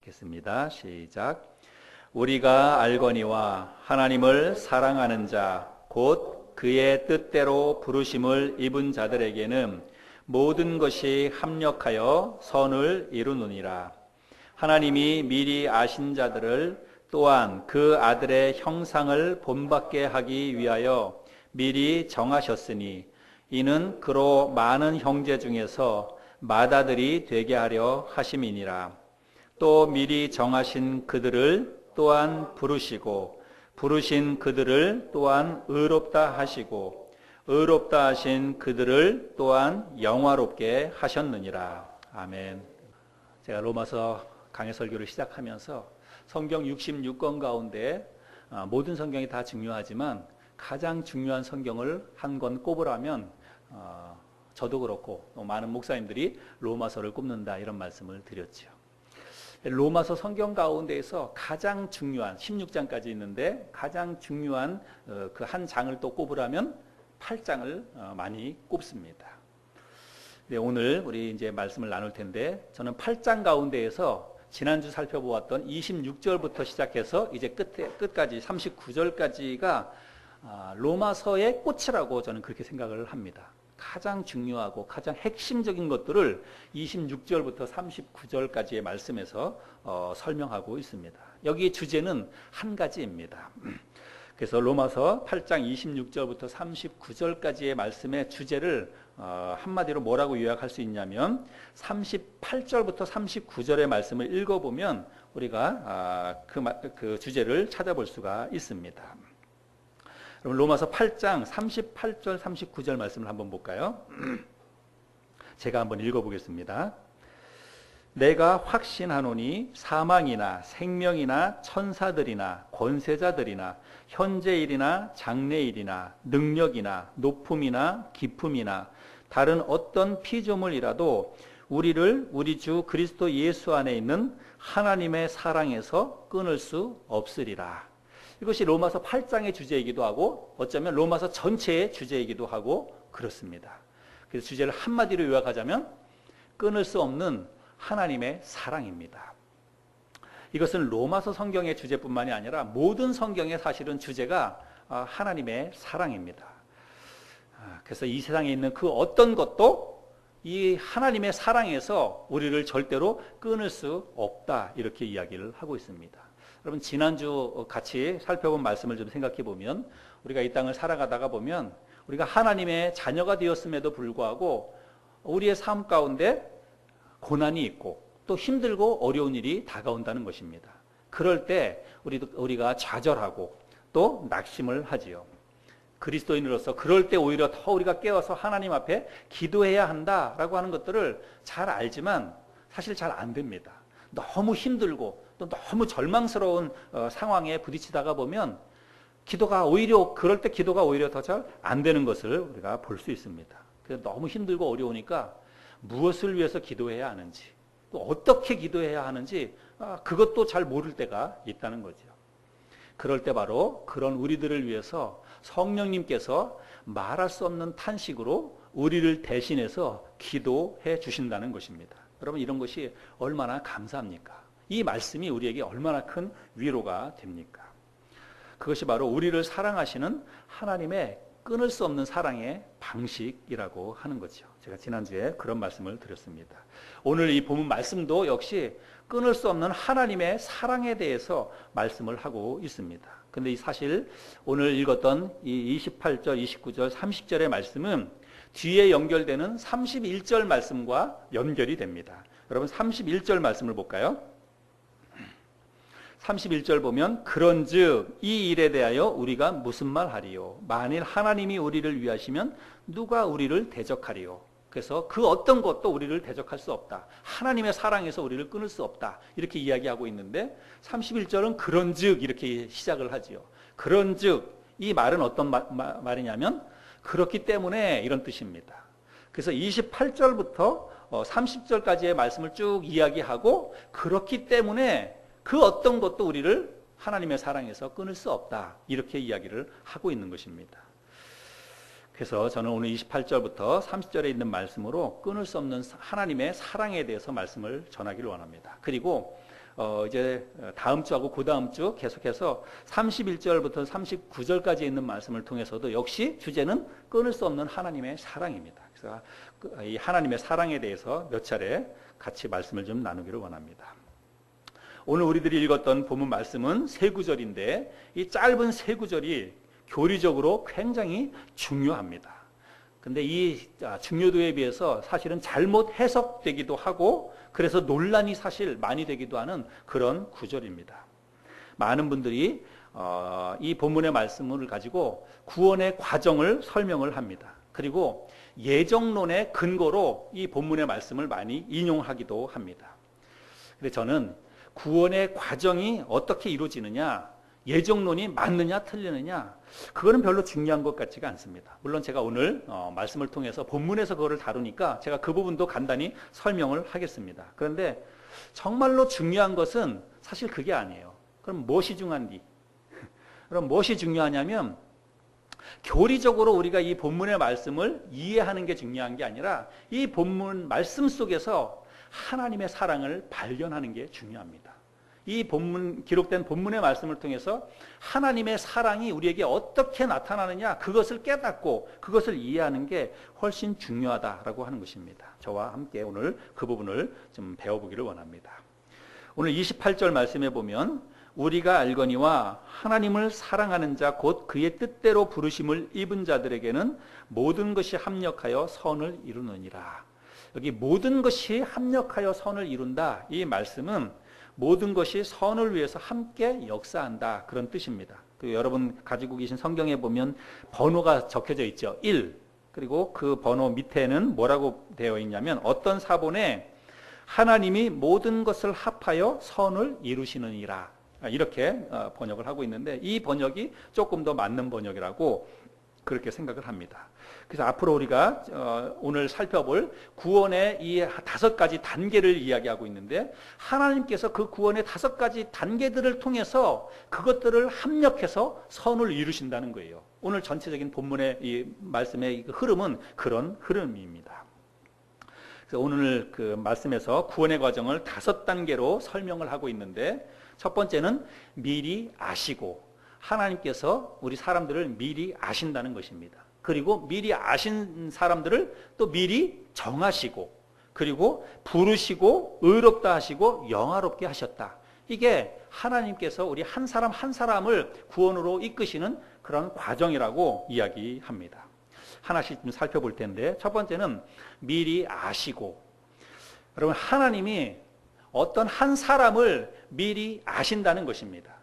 읽겠습니다. 시작. 우리가 알거니와 하나님을 사랑하는 자, 곧 그의 뜻대로 부르심을 입은 자들에게는 모든 것이 합력하여 선을 이루느니라. 하나님이 미리 아신 자들을 또한 그 아들의 형상을 본받게 하기 위하여 미리 정하셨으니 이는 그로 많은 형제 중에서 맏아들이 되게 하려 하심이니라. 또 미리 정하신 그들을 또한 부르시고 부르신 그들을 또한 의롭다 하시고 의롭다 하신 그들을 또한 영화롭게 하셨느니라. 아멘. 제가 로마서 강해 설교를 시작하면서 성경 66권 가운데 모든 성경이 다 중요하지만 가장 중요한 성경을 한 권 꼽으라면 저도 그렇고 많은 목사님들이 로마서를 꼽는다 이런 말씀을 드렸죠. 로마서 성경 가운데에서 가장 중요한 16장까지 있는데 가장 중요한 그 한 장을 또 꼽으라면 8장을 많이 꼽습니다. 네, 오늘 우리 이제 말씀을 나눌 텐데 저는 8장 가운데에서 지난주 살펴보았던 26절부터 시작해서 이제 끝까지 39절까지가 로마서의 꽃이라고 저는 그렇게 생각을 합니다. 가장 중요하고 가장 핵심적인 것들을 26절부터 39절까지의 말씀에서 설명하고 있습니다. 여기 주제는 한 가지입니다. 그래서 로마서 8장 26절부터 39절까지의 말씀의 주제를 한마디로 뭐라고 요약할 수 있냐면 38절부터 39절의 말씀을 읽어보면 우리가 그 주제를 찾아볼 수가 있습니다. 그럼 로마서 8장 38절 39절 말씀을 한번 볼까요? 제가 한번 읽어보겠습니다. 내가 확신하노니 사망이나 생명이나 천사들이나 권세자들이나 현재일이나 장래일이나 능력이나 높음이나 깊음이나 다른 어떤 피조물이라도 우리를 우리 주 그리스도 예수 안에 있는 하나님의 사랑에서 끊을 수 없으리라. 이것이 로마서 8장의 주제이기도 하고 어쩌면 로마서 전체의 주제이기도 하고 그렇습니다. 그래서 주제를 한마디로 요약하자면 끊을 수 없는 하나님의 사랑입니다. 이것은 로마서 성경의 주제뿐만이 아니라 모든 성경의 사실은 주제가 하나님의 사랑입니다. 그래서 이 세상에 있는 그 어떤 것도 이 하나님의 사랑에서 우리를 절대로 끊을 수 없다 이렇게 이야기를 하고 있습니다. 여러분 지난주 같이 살펴본 말씀을 좀 생각해 보면 우리가 이 땅을 살아가다가 보면 우리가 하나님의 자녀가 되었음에도 불구하고 우리의 삶 가운데 고난이 있고 또 힘들고 어려운 일이 다가온다는 것입니다. 그럴 때 우리가 좌절하고 또 낙심을 하지요. 그리스도인으로서 그럴 때 오히려 더 우리가 깨어서 하나님 앞에 기도해야 한다라고 하는 것들을 잘 알지만 사실 잘 안 됩니다. 너무 힘들고 또 너무 절망스러운 상황에 부딪히다가 보면 그럴 때 기도가 오히려 더 잘 안 되는 것을 우리가 볼 수 있습니다. 그래서 너무 힘들고 어려우니까 무엇을 위해서 기도해야 하는지 또 어떻게 기도해야 하는지 그것도 잘 모를 때가 있다는 거죠. 그럴 때 바로 그런 우리들을 위해서 성령님께서 말할 수 없는 탄식으로 우리를 대신해서 기도해 주신다는 것입니다. 여러분 이런 것이 얼마나 감사합니까? 이 말씀이 우리에게 얼마나 큰 위로가 됩니까? 그것이 바로 우리를 사랑하시는 하나님의 끊을 수 없는 사랑의 방식이라고 하는 거죠. 제가 지난주에 그런 말씀을 드렸습니다. 오늘 이 본문 말씀도 역시 끊을 수 없는 하나님의 사랑에 대해서 말씀을 하고 있습니다. 근데 사실 오늘 읽었던 이 28절, 29절, 30절의 말씀은 뒤에 연결되는 31절 말씀과 연결이 됩니다. 여러분 31절 말씀을 볼까요? 31절 보면 그런즉 이 일에 대하여 우리가 무슨 말하리요? 만일 하나님이 우리를 위하시면 누가 우리를 대적하리요? 그래서 그 어떤 것도 우리를 대적할 수 없다. 하나님의 사랑에서 우리를 끊을 수 없다. 이렇게 이야기하고 있는데 31절은 그런즉 이렇게 시작을 하지요. 그런즉 이 말은 어떤 말이냐면 그렇기 때문에 이런 뜻입니다. 그래서 28절부터 30절까지의 말씀을 쭉 이야기하고 그렇기 때문에 그 어떤 것도 우리를 하나님의 사랑에서 끊을 수 없다. 이렇게 이야기를 하고 있는 것입니다. 그래서 저는 오늘 28절부터 30절에 있는 말씀으로 끊을 수 없는 하나님의 사랑에 대해서 말씀을 전하기를 원합니다. 그리고 이제 다음 주하고 그 다음 주 계속해서 31절부터 39절까지 있는 말씀을 통해서도 역시 주제는 끊을 수 없는 하나님의 사랑입니다. 그래서 이 하나님의 사랑에 대해서 몇 차례 같이 말씀을 좀 나누기를 원합니다. 오늘 우리들이 읽었던 본문 말씀은 세 구절인데 이 짧은 세 구절이 교리적으로 굉장히 중요합니다. 근데 이 중요도에 비해서 사실은 잘못 해석되기도 하고 그래서 논란이 사실 많이 되기도 하는 그런 구절입니다. 많은 분들이 이 본문의 말씀을 가지고 구원의 과정을 설명을 합니다. 그리고 예정론의 근거로 이 본문의 말씀을 많이 인용하기도 합니다. 근데 저는 구원의 과정이 어떻게 이루어지느냐, 예정론이 맞느냐 틀리느냐, 그거는 별로 중요한 것 같지가 않습니다. 물론 제가 오늘 말씀을 통해서 본문에서 그거를 다루니까 제가 그 부분도 간단히 설명을 하겠습니다. 그런데 정말로 중요한 것은 사실 그게 아니에요. 그럼 무엇이 중요한디? 그럼 무엇이 중요하냐면 교리적으로 우리가 이 본문의 말씀을 이해하는 게 중요한 게 아니라 이 본문 말씀 속에서 하나님의 사랑을 발견하는 게 중요합니다. 이 본문, 기록된 본문의 말씀을 통해서 하나님의 사랑이 우리에게 어떻게 나타나느냐, 그것을 깨닫고 그것을 이해하는 게 훨씬 중요하다라고 하는 것입니다. 저와 함께 오늘 그 부분을 좀 배워보기를 원합니다. 오늘 28절 말씀에 보면 우리가 알거니와 하나님을 사랑하는 자 곧 그의 뜻대로 부르심을 입은 자들에게는 모든 것이 합력하여 선을 이루느니라. 여기 모든 것이 합력하여 선을 이룬다, 이 말씀은 모든 것이 선을 위해서 함께 역사한다, 그런 뜻입니다. 그리고 여러분 가지고 계신 성경에 보면 번호가 적혀져 있죠. 1. 그리고 그 번호 밑에는 뭐라고 되어 있냐면 어떤 사본에 하나님이 모든 것을 합하여 선을 이루시느니라, 이렇게 번역을 하고 있는데 이 번역이 조금 더 맞는 번역이라고 그렇게 생각을 합니다. 그래서 앞으로 우리가 오늘 살펴볼 구원의 이 5가지 단계를 이야기하고 있는데 하나님께서 그 구원의 5가지 단계들을 통해서 그것들을 합력해서 선을 이루신다는 거예요. 오늘 전체적인 본문의 이 말씀의 흐름은 그런 흐름입니다. 그래서 오늘 그 말씀에서 구원의 과정을 5단계로 설명을 하고 있는데 첫 번째는 미리 아시고, 하나님께서 우리 사람들을 미리 아신다는 것입니다. 그리고 미리 아신 사람들을 또 미리 정하시고, 그리고 부르시고 의롭다 하시고 영화롭게 하셨다. 이게 하나님께서 우리 한 사람 한 사람을 구원으로 이끄시는 그런 과정이라고 이야기합니다. 하나씩 좀 살펴볼 텐데 첫 번째는 미리 아시고, 여러분 하나님이 어떤 한 사람을 미리 아신다는 것입니다.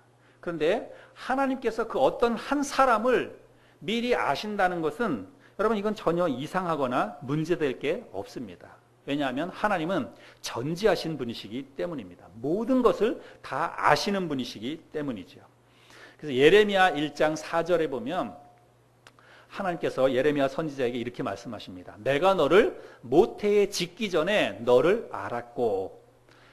그런데 하나님께서 그 어떤 한 사람을 미리 아신다는 것은 여러분 이건 전혀 이상하거나 문제될 게 없습니다. 왜냐하면 하나님은 전지하신 분이시기 때문입니다. 모든 것을 다 아시는 분이시기 때문이죠. 그래서 예레미야 1장 4절에 보면 하나님께서 예레미야 선지자에게 이렇게 말씀하십니다. 내가 너를 모태에 짓기 전에 너를 알았고.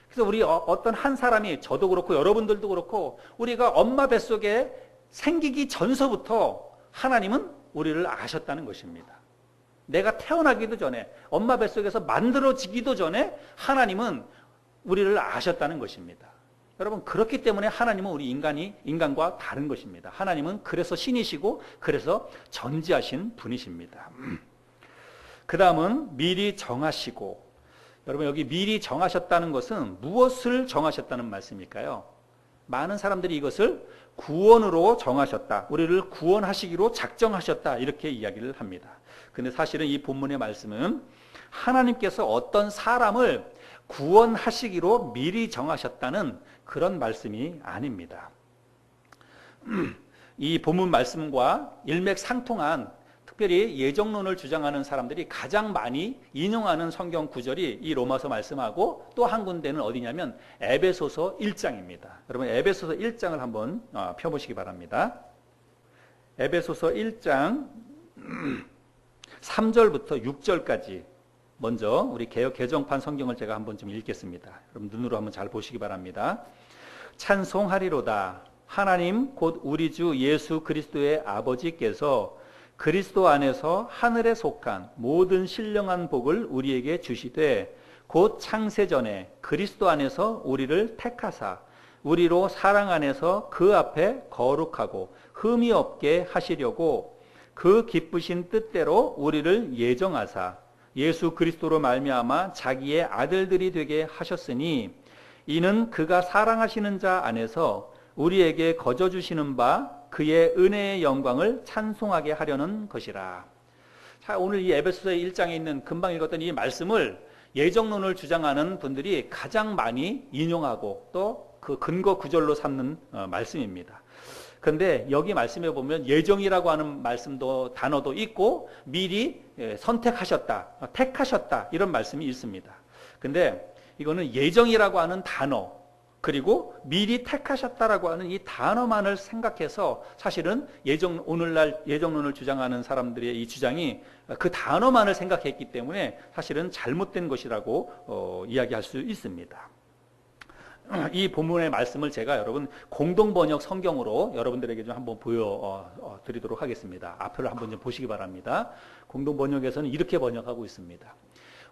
그래서 우리 어떤 한 사람이, 저도 그렇고 여러분들도 그렇고 우리가 엄마 뱃속에 생기기 전서부터 하나님은 우리를 아셨다는 것입니다. 내가 태어나기도 전에, 엄마 뱃속에서 만들어지기도 전에 하나님은 우리를 아셨다는 것입니다. 여러분 그렇기 때문에 하나님은 우리 인간과 다른 것입니다. 하나님은 그래서 신이시고 그래서 전지하신 분이십니다. 그 다음은 미리 정하시고, 여러분 여기 미리 정하셨다는 것은 무엇을 정하셨다는 말씀일까요? 많은 사람들이 이것을 구원으로 정하셨다, 우리를 구원하시기로 작정하셨다, 이렇게 이야기를 합니다. 근데 사실은 이 본문의 말씀은 하나님께서 어떤 사람을 구원하시기로 미리 정하셨다는 그런 말씀이 아닙니다. 이 본문 말씀과 일맥상통한, 특별히 예정론을 주장하는 사람들이 가장 많이 인용하는 성경 구절이 이 로마서 말씀하고 또 한 군데는 어디냐면 에베소서 1장입니다. 여러분 에베소서 1장을 한번 펴보시기 바랍니다. 에베소서 1장 3절부터 6절까지 먼저 우리 개역 개정판 성경을 제가 한번 좀 읽겠습니다. 여러분 눈으로 한번 잘 보시기 바랍니다. 찬송하리로다. 하나님 곧 우리 주 예수 그리스도의 아버지께서 그리스도 안에서 하늘에 속한 모든 신령한 복을 우리에게 주시되 곧 창세전에 그리스도 안에서 우리를 택하사 우리로 사랑 안에서 그 앞에 거룩하고 흠이 없게 하시려고 그 기쁘신 뜻대로 우리를 예정하사 예수 그리스도로 말미암아 자기의 아들들이 되게 하셨으니 이는 그가 사랑하시는 자 안에서 우리에게 거저 주시는 바 그의 은혜의 영광을 찬송하게 하려는 것이라. 자, 오늘 이 에베소서 1장에 있는 금방 읽었던 이 말씀을 예정론을 주장하는 분들이 가장 많이 인용하고 또 그 근거 구절로 삼는 말씀입니다. 그런데 여기 말씀에 보면 예정이라고 하는 말씀도 단어도 있고 미리 선택하셨다, 택하셨다 이런 말씀이 있습니다. 근데 이거는 예정이라고 하는 단어 그리고 미리 택하셨다라고 하는 이 단어만을 생각해서 사실은 오늘날 예정론을 주장하는 사람들의 이 주장이 그 단어만을 생각했기 때문에 사실은 잘못된 것이라고 이야기할 수 있습니다. 이 본문의 말씀을 제가 여러분 공동번역 성경으로 여러분들에게 좀 한번 보여드리도록 하겠습니다. 앞을 한번 좀 보시기 바랍니다. 공동번역에서는 이렇게 번역하고 있습니다.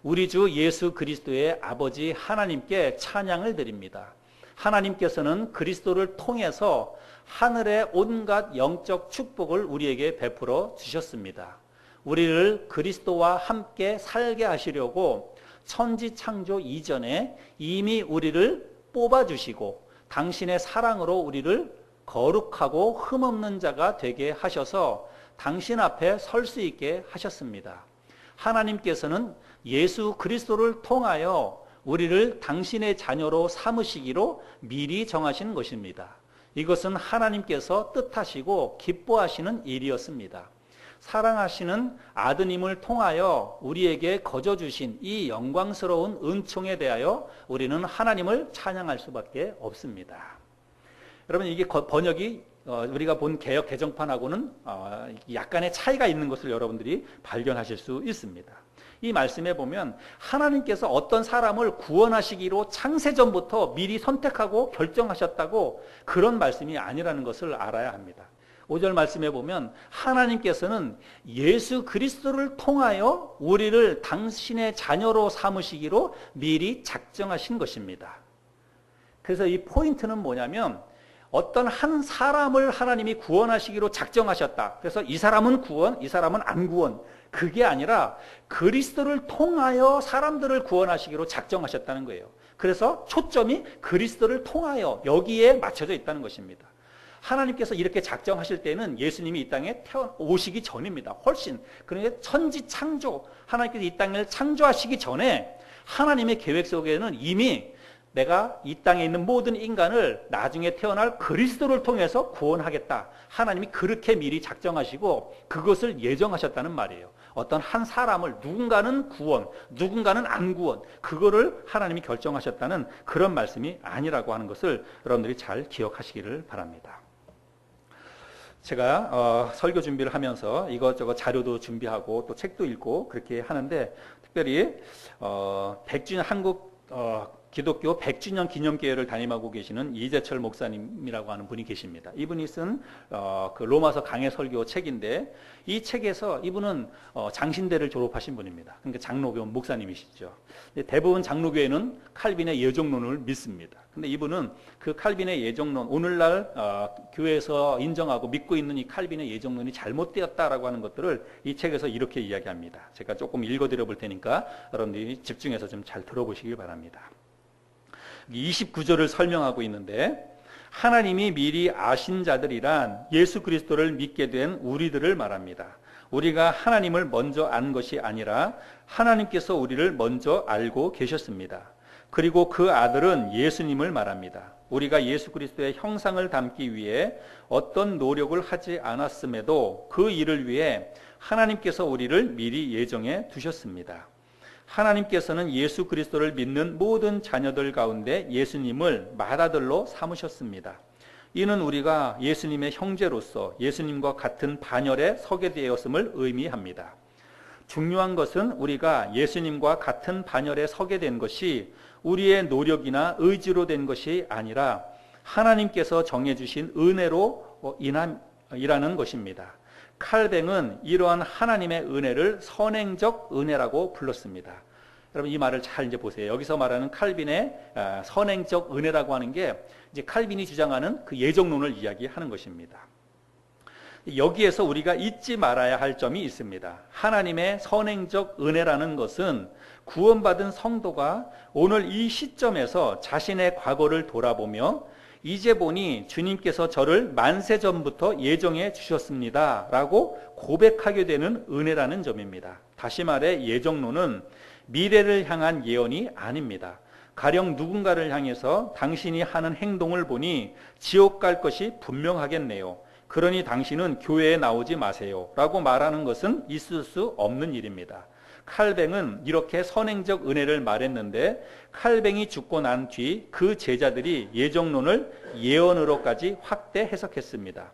우리 주 예수 그리스도의 아버지 하나님께 찬양을 드립니다. 하나님께서는 그리스도를 통해서 하늘의 온갖 영적 축복을 우리에게 베풀어 주셨습니다. 우리를 그리스도와 함께 살게 하시려고 천지창조 이전에 이미 우리를 뽑아주시고 당신의 사랑으로 우리를 거룩하고 흠없는 자가 되게 하셔서 당신 앞에 설 수 있게 하셨습니다. 하나님께서는 예수 그리스도를 통하여 우리를 당신의 자녀로 삼으시기로 미리 정하신 것입니다. 이것은 하나님께서 뜻하시고 기뻐하시는 일이었습니다. 사랑하시는 아드님을 통하여 우리에게 거저 주신 이 영광스러운 은총에 대하여 우리는 하나님을 찬양할 수밖에 없습니다. 여러분 이게 번역이 우리가 본 개역 개정판하고는 약간의 차이가 있는 것을 여러분들이 발견하실 수 있습니다. 이 말씀에 보면 하나님께서 어떤 사람을 구원하시기로 창세전부터 미리 선택하고 결정하셨다고 그런 말씀이 아니라는 것을 알아야 합니다. 5절 말씀에 보면 하나님께서는 예수 그리스도를 통하여 우리를 당신의 자녀로 삼으시기로 미리 작정하신 것입니다. 그래서 이 포인트는 뭐냐면 어떤 한 사람을 하나님이 구원하시기로 작정하셨다. 그래서 이 사람은 구원, 이 사람은 안 구원. 그게 아니라 그리스도를 통하여 사람들을 구원하시기로 작정하셨다는 거예요. 그래서 초점이 그리스도를 통하여 여기에 맞춰져 있다는 것입니다. 하나님께서 이렇게 작정하실 때는 예수님이 이 땅에 오시기 전입니다. 훨씬. 그러니까 천지창조, 하나님께서 이 땅을 창조하시기 전에 하나님의 계획 속에는 이미 내가 이 땅에 있는 모든 인간을 나중에 태어날 그리스도를 통해서 구원하겠다. 하나님이 그렇게 미리 작정하시고 그것을 예정하셨다는 말이에요. 어떤 한 사람을 누군가는 구원, 누군가는 안 구원, 그거를 하나님이 결정하셨다는 그런 말씀이 아니라고 하는 것을 여러분들이 잘 기억하시기를 바랍니다. 제가 설교 준비를 하면서 이것저것 자료도 준비하고 또 책도 읽고 그렇게 하는데 특별히 100주년 한국 기독교 100주년 기념교회를 담임하고 계시는 이재철 목사님이라고 하는 분이 계십니다. 이분이 쓴 그 로마서 강해 설교 책인데 이 책에서 이분은 장신대를 졸업하신 분입니다. 그러니까 장로교 목사님이시죠. 대부분 장로교회는 칼빈의 예정론을 믿습니다. 근데 이분은 그 칼빈의 예정론, 오늘날 교회에서 인정하고 믿고 있는 이 칼빈의 예정론이 잘못되었다라고 하는 것들을 이 책에서 이렇게 이야기합니다. 제가 조금 읽어드려 볼 테니까 여러분들이 집중해서 좀 잘 들어보시길 바랍니다. 29절을 설명하고 있는데 하나님이 미리 아신 자들이란 예수 그리스도를 믿게 된 우리들을 말합니다. 우리가 하나님을 먼저 안 것이 아니라 하나님께서 우리를 먼저 알고 계셨습니다. 그리고 그 아들은 예수님을 말합니다. 우리가 예수 그리스도의 형상을 담기 위해 어떤 노력을 하지 않았음에도 그 일을 위해 하나님께서 우리를 미리 예정해 두셨습니다. 하나님께서는 예수 그리스도를 믿는 모든 자녀들 가운데 예수님을 맏아들로 삼으셨습니다. 이는 우리가 예수님의 형제로서 예수님과 같은 반열에 서게 되었음을 의미합니다. 중요한 것은 우리가 예수님과 같은 반열에 서게 된 것이 우리의 노력이나 의지로 된 것이 아니라 하나님께서 정해주신 은혜로 인함이라는 것입니다. 칼뱅은 이러한 하나님의 은혜를 선행적 은혜라고 불렀습니다. 여러분 이 말을 잘 이제 보세요. 여기서 말하는 칼빈의 선행적 은혜라고 하는 게 이제 칼빈이 주장하는 그 예정론을 이야기하는 것입니다. 여기에서 우리가 잊지 말아야 할 점이 있습니다. 하나님의 선행적 은혜라는 것은 구원받은 성도가 오늘 이 시점에서 자신의 과거를 돌아보며 이제 보니 주님께서 저를 만세 전부터 예정해 주셨습니다 라고 고백하게 되는 은혜라는 점입니다. 다시 말해 예정론은 미래를 향한 예언이 아닙니다. 가령 누군가를 향해서 당신이 하는 행동을 보니 지옥 갈 것이 분명하겠네요. 그러니 당신은 교회에 나오지 마세요 라고 말하는 것은 있을 수 없는 일입니다. 칼뱅은 이렇게 선행적 은혜를 말했는데 칼뱅이 죽고 난 뒤 그 제자들이 예정론을 예언으로까지 확대 해석했습니다.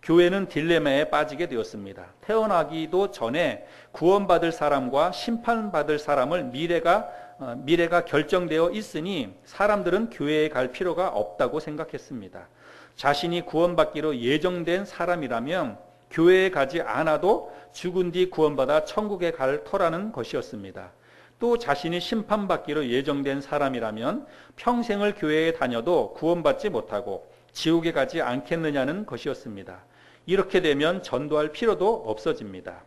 교회는 딜레마에 빠지게 되었습니다. 태어나기도 전에 구원받을 사람과 심판받을 사람을 미래가 결정되어 있으니 사람들은 교회에 갈 필요가 없다고 생각했습니다. 자신이 구원받기로 예정된 사람이라면 교회에 가지 않아도 죽은 뒤 구원받아 천국에 갈 터라는 것이었습니다. 또 자신이 심판받기로 예정된 사람이라면 평생을 교회에 다녀도 구원받지 못하고 지옥에 가지 않겠느냐는 것이었습니다. 이렇게 되면 전도할 필요도 없어집니다.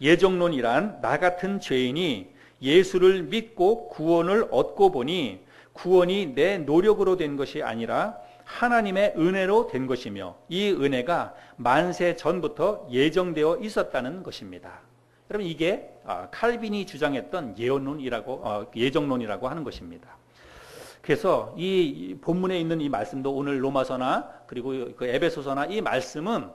예정론이란 나 같은 죄인이 예수를 믿고 구원을 얻고 보니 구원이 내 노력으로 된 것이 아니라 하나님의 은혜로 된 것이며 이 은혜가 만세 전부터 예정되어 있었다는 것입니다. 여러분 이게 칼빈이 주장했던 예정론이라고 하는 것입니다. 그래서 이 본문에 있는 이 말씀도 오늘 로마서나 그리고 그 에베소서나 이 말씀은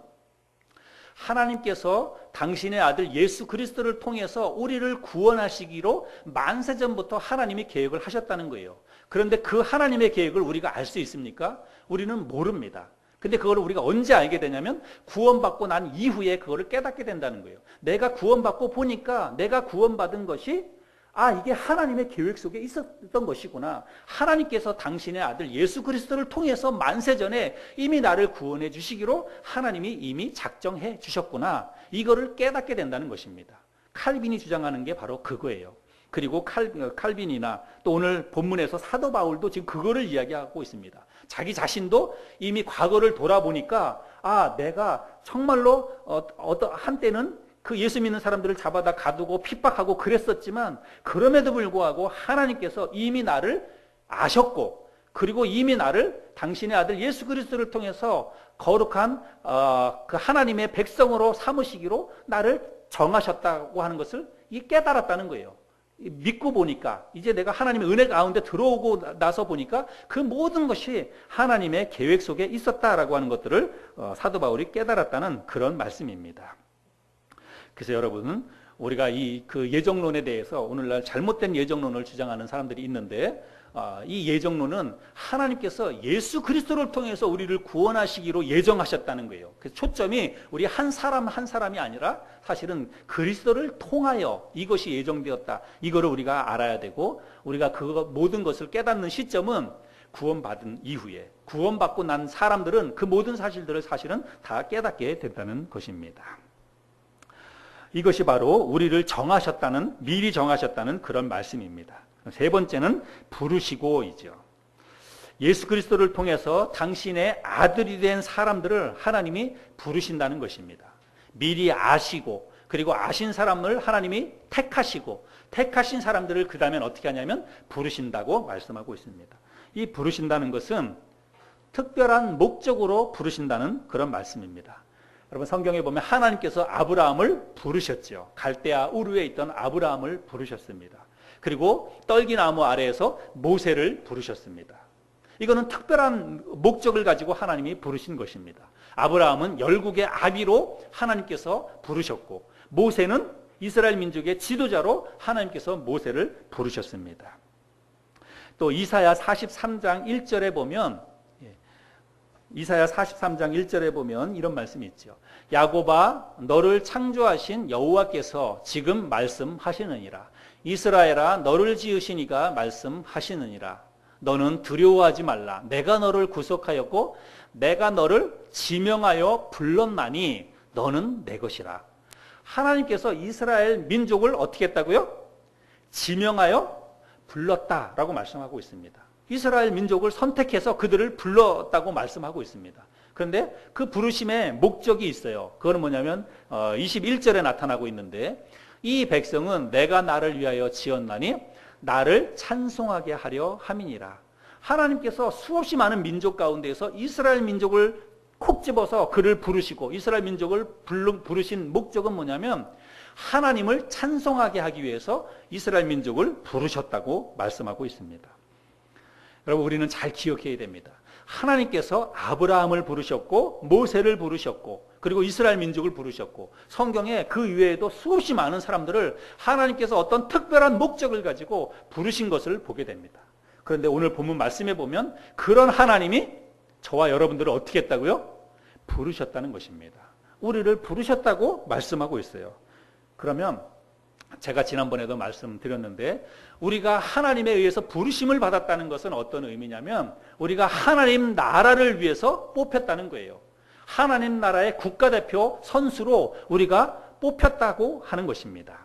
하나님께서 당신의 아들 예수 그리스도를 통해서 우리를 구원하시기로 만세 전부터 하나님이 계획을 하셨다는 거예요. 그런데 그 하나님의 계획을 우리가 알 수 있습니까? 우리는 모릅니다. 근데 그걸 우리가 언제 알게 되냐면 구원받고 난 이후에 그거를 깨닫게 된다는 거예요. 내가 구원받고 보니까 내가 구원받은 것이 이게 하나님의 계획 속에 있었던 것이구나. 하나님께서 당신의 아들 예수 그리스도를 통해서 만세 전에 이미 나를 구원해 주시기로 하나님이 이미 작정해 주셨구나. 이거를 깨닫게 된다는 것입니다. 칼빈이 주장하는 게 바로 그거예요. 그리고 칼빈이나 또 오늘 본문에서 사도 바울도 지금 그거를 이야기하고 있습니다. 자기 자신도 이미 과거를 돌아보니까 내가 정말로 한때는 그 예수 믿는 사람들을 잡아다 가두고 핍박하고 그랬었지만 그럼에도 불구하고 하나님께서 이미 나를 아셨고 그리고 이미 나를 당신의 아들 예수 그리스도를 통해서 거룩한 그 하나님의 백성으로 삼으시기로 나를 정하셨다고 하는 것을 깨달았다는 거예요. 믿고 보니까 이제 내가 하나님의 은혜 가운데 들어오고 나서 보니까 그 모든 것이 하나님의 계획 속에 있었다라고 하는 것들을 사도 바울이 깨달았다는 그런 말씀입니다. 그래서 여러분 우리가 그 예정론에 대해서 오늘날 잘못된 예정론을 주장하는 사람들이 있는데 이 예정론은 하나님께서 예수 그리스도를 통해서 우리를 구원하시기로 예정하셨다는 거예요. 그래서 초점이 우리 한 사람 한 사람이 아니라 사실은 그리스도를 통하여 이것이 예정되었다. 이거를 우리가 알아야 되고 우리가 그 모든 것을 깨닫는 시점은 구원받은 이후에 구원받고 난 사람들은 그 모든 사실들을 사실은 다 깨닫게 된다는 것입니다. 이것이 바로 우리를 미리 정하셨다는 그런 말씀입니다. 세 번째는 부르시고이죠. 예수 그리스도를 통해서 당신의 아들이 된 사람들을 하나님이 부르신다는 것입니다. 미리 아시고 그리고 아신 사람을 하나님이 택하시고 택하신 사람들을 그 다음엔 어떻게 하냐면 부르신다고 말씀하고 있습니다. 이 부르신다는 것은 특별한 목적으로 부르신다는 그런 말씀입니다. 여러분 성경에 보면 하나님께서 아브라함을 부르셨죠. 갈대아 우르에 있던 아브라함을 부르셨습니다. 그리고 떨기나무 아래에서 모세를 부르셨습니다. 이거는 특별한 목적을 가지고 하나님이 부르신 것입니다. 아브라함은 열국의 아비로 하나님께서 부르셨고 모세는 이스라엘 민족의 지도자로 하나님께서 모세를 부르셨습니다. 또 이사야 43장 1절에 보면 이런 말씀이 있죠. 야곱아 너를 창조하신 여호와께서 지금 말씀하시느니라. 이스라엘아 너를 지으신 이가 말씀하시느니라. 너는 두려워하지 말라. 내가 너를 구속하였고 내가 너를 지명하여 불렀나니 너는 내 것이라. 하나님께서 이스라엘 민족을 어떻게 했다고요? 지명하여 불렀다라고 말씀하고 있습니다. 이스라엘 민족을 선택해서 그들을 불렀다고 말씀하고 있습니다. 그런데 그 부르심의 목적이 있어요. 그거는 뭐냐면 21절에 나타나고 있는데, 이 백성은 내가 나를 위하여 지었나니 나를 찬송하게 하려 함이니라. 하나님께서 수없이 많은 민족 가운데에서 이스라엘 민족을 콕 집어서 그를 부르시고, 이스라엘 민족을 부르신 목적은 뭐냐면 하나님을 찬송하게 하기 위해서 이스라엘 민족을 부르셨다고 말씀하고 있습니다. 여러분, 우리는 잘 기억해야 됩니다. 하나님께서 아브라함을 부르셨고 모세를 부르셨고 그리고 이스라엘 민족을 부르셨고, 성경에 그 이외에도 수없이 많은 사람들을 하나님께서 어떤 특별한 목적을 가지고 부르신 것을 보게 됩니다. 그런데 오늘 본문 말씀에 보면 그런 하나님이 저와 여러분들을 어떻게 했다고요? 부르셨다는 것입니다. 우리를 부르셨다고 말씀하고 있어요. 그러면 제가 지난번에도 말씀드렸는데, 우리가 하나님에 의해서 부르심을 받았다는 것은 어떤 의미냐면 우리가 하나님 나라를 위해서 뽑혔다는 거예요. 하나님 나라의 국가대표 선수로 우리가 뽑혔다고 하는 것입니다.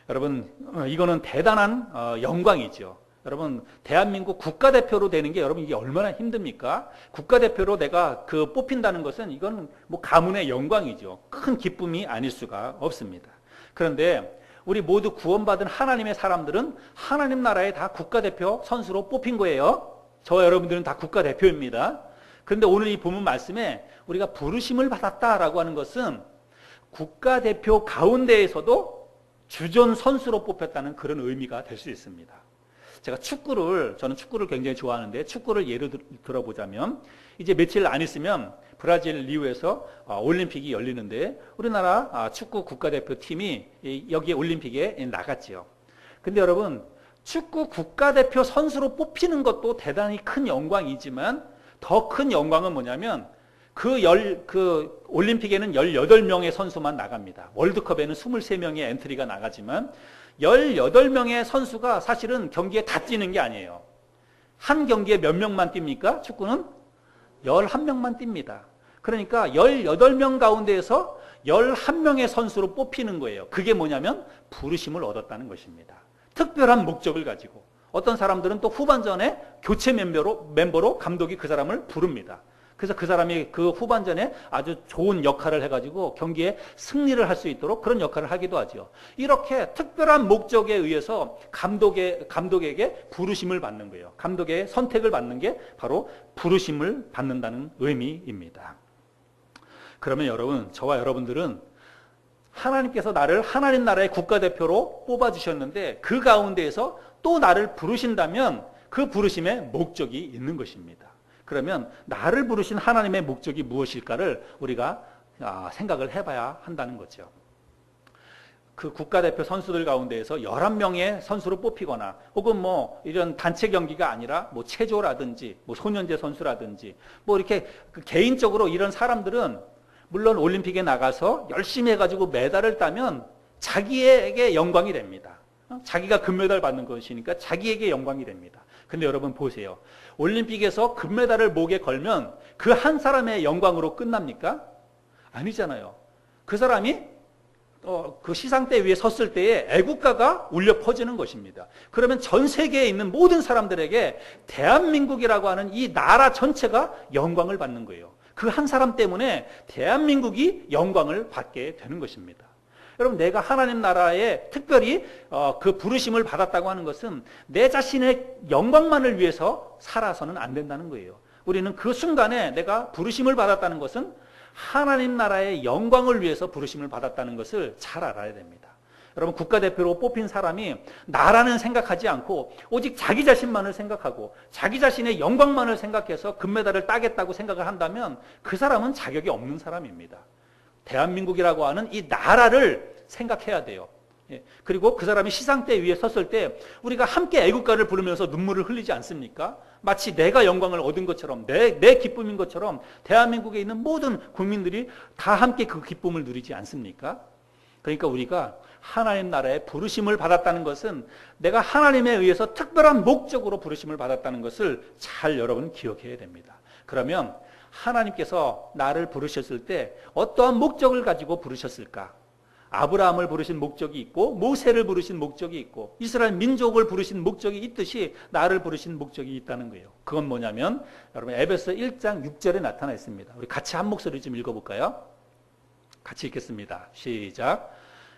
여러분, 이거는 대단한 영광이죠. 여러분, 대한민국 국가대표로 되는 게 여러분 이게 얼마나 힘듭니까? 국가대표로 내가 뽑힌다는 것은 이건 뭐 가문의 영광이죠. 큰 기쁨이 아닐 수가 없습니다. 그런데 우리 모두 구원받은 하나님의 사람들은 하나님 나라에 다 국가대표 선수로 뽑힌 거예요. 저와 여러분들은 다 국가대표입니다. 그런데 오늘 이 본문 말씀에 우리가 부르심을 받았다라고 하는 것은 국가대표 가운데에서도 주전 선수로 뽑혔다는 그런 의미가 될 수 있습니다. 제가 저는 축구를 굉장히 좋아하는데, 축구를 예를 들어보자면 이제 며칠 안 있으면 브라질 리우에서 올림픽이 열리는데 우리나라 축구 국가대표팀이 여기에 올림픽에 나갔지요. 근데 여러분, 축구 국가대표 선수로 뽑히는 것도 대단히 큰 영광이지만 더 큰 영광은 뭐냐면 그 올림픽에는 18명의 선수만 나갑니다. 월드컵에는 23명의 엔트리가 나가지만 18명의 선수가 사실은 경기에 다 뛰는 게 아니에요. 한 경기에 몇 명만 뜁니까? 축구는 11명만 뜁니다. 그러니까 18명 가운데에서 11명의 선수로 뽑히는 거예요. 그게 뭐냐면 부르심을 얻었다는 것입니다. 특별한 목적을 가지고. 어떤 사람들은 또 후반전에 교체 멤버로 감독이 그 사람을 부릅니다. 그래서 그 사람이 그 후반전에 아주 좋은 역할을 해가지고 경기에 승리를 할 수 있도록 그런 역할을 하기도 하죠. 이렇게 특별한 목적에 의해서 감독에게 부르심을 받는 거예요. 감독의 선택을 받는 게 바로 부르심을 받는다는 의미입니다. 그러면 여러분, 저와 여러분들은 하나님께서 나를 하나님 나라의 국가대표로 뽑아주셨는데 그 가운데에서 또 나를 부르신다면 그 부르심에 목적이 있는 것입니다. 그러면 나를 부르신 하나님의 목적이 무엇일까를 우리가 생각을 해봐야 한다는 거죠. 그 국가대표 선수들 가운데에서 11명의 선수로 뽑히거나 혹은 뭐 이런 단체 경기가 아니라 뭐 체조라든지 뭐 소년제 선수라든지 뭐 이렇게 개인적으로 이런 사람들은 물론 올림픽에 나가서 열심히 해가지고 메달을 따면 자기에게 영광이 됩니다. 자기가 금메달 받는 것이니까 자기에게 영광이 됩니다. 근데 여러분 보세요. 올림픽에서 금메달을 목에 걸면 그 한 사람의 영광으로 끝납니까? 아니잖아요. 그 사람이 그 시상대 위에 섰을 때에 애국가가 울려 퍼지는 것입니다. 그러면 전 세계에 있는 모든 사람들에게 대한민국이라고 하는 이 나라 전체가 영광을 받는 거예요. 그 한 사람 때문에 대한민국이 영광을 받게 되는 것입니다. 여러분, 내가 하나님 나라에 특별히 그 부르심을 받았다고 하는 것은 내 자신의 영광만을 위해서 살아서는 안 된다는 거예요. 우리는 그 순간에 내가 부르심을 받았다는 것은 하나님 나라의 영광을 위해서 부르심을 받았다는 것을 잘 알아야 됩니다. 여러분, 국가대표로 뽑힌 사람이 나라는 생각하지 않고 오직 자기 자신만을 생각하고 자기 자신의 영광만을 생각해서 금메달을 따겠다고 생각을 한다면 그 사람은 자격이 없는 사람입니다. 대한민국이라고 하는 이 나라를 생각해야 돼요. 그리고 그 사람이 시상대 위에 섰을 때 우리가 함께 애국가를 부르면서 눈물을 흘리지 않습니까? 마치 내가 영광을 얻은 것처럼 내 기쁨인 것처럼 대한민국에 있는 모든 국민들이 다 함께 그 기쁨을 누리지 않습니까? 그러니까 우리가 하나님 나라의 부르심을 받았다는 것은 내가 하나님에 의해서 특별한 목적으로 부르심을 받았다는 것을 잘 여러분 기억해야 됩니다. 그러면 하나님께서 나를 부르셨을 때 어떠한 목적을 가지고 부르셨을까? 아브라함을 부르신 목적이 있고 모세를 부르신 목적이 있고 이스라엘 민족을 부르신 목적이 있듯이 나를 부르신 목적이 있다는 거예요. 그건 뭐냐면 여러분 에베소 1장 6절에 나타나 있습니다. 우리 같이 한 목소리 좀 읽어볼까요? 같이 읽겠습니다. 시작.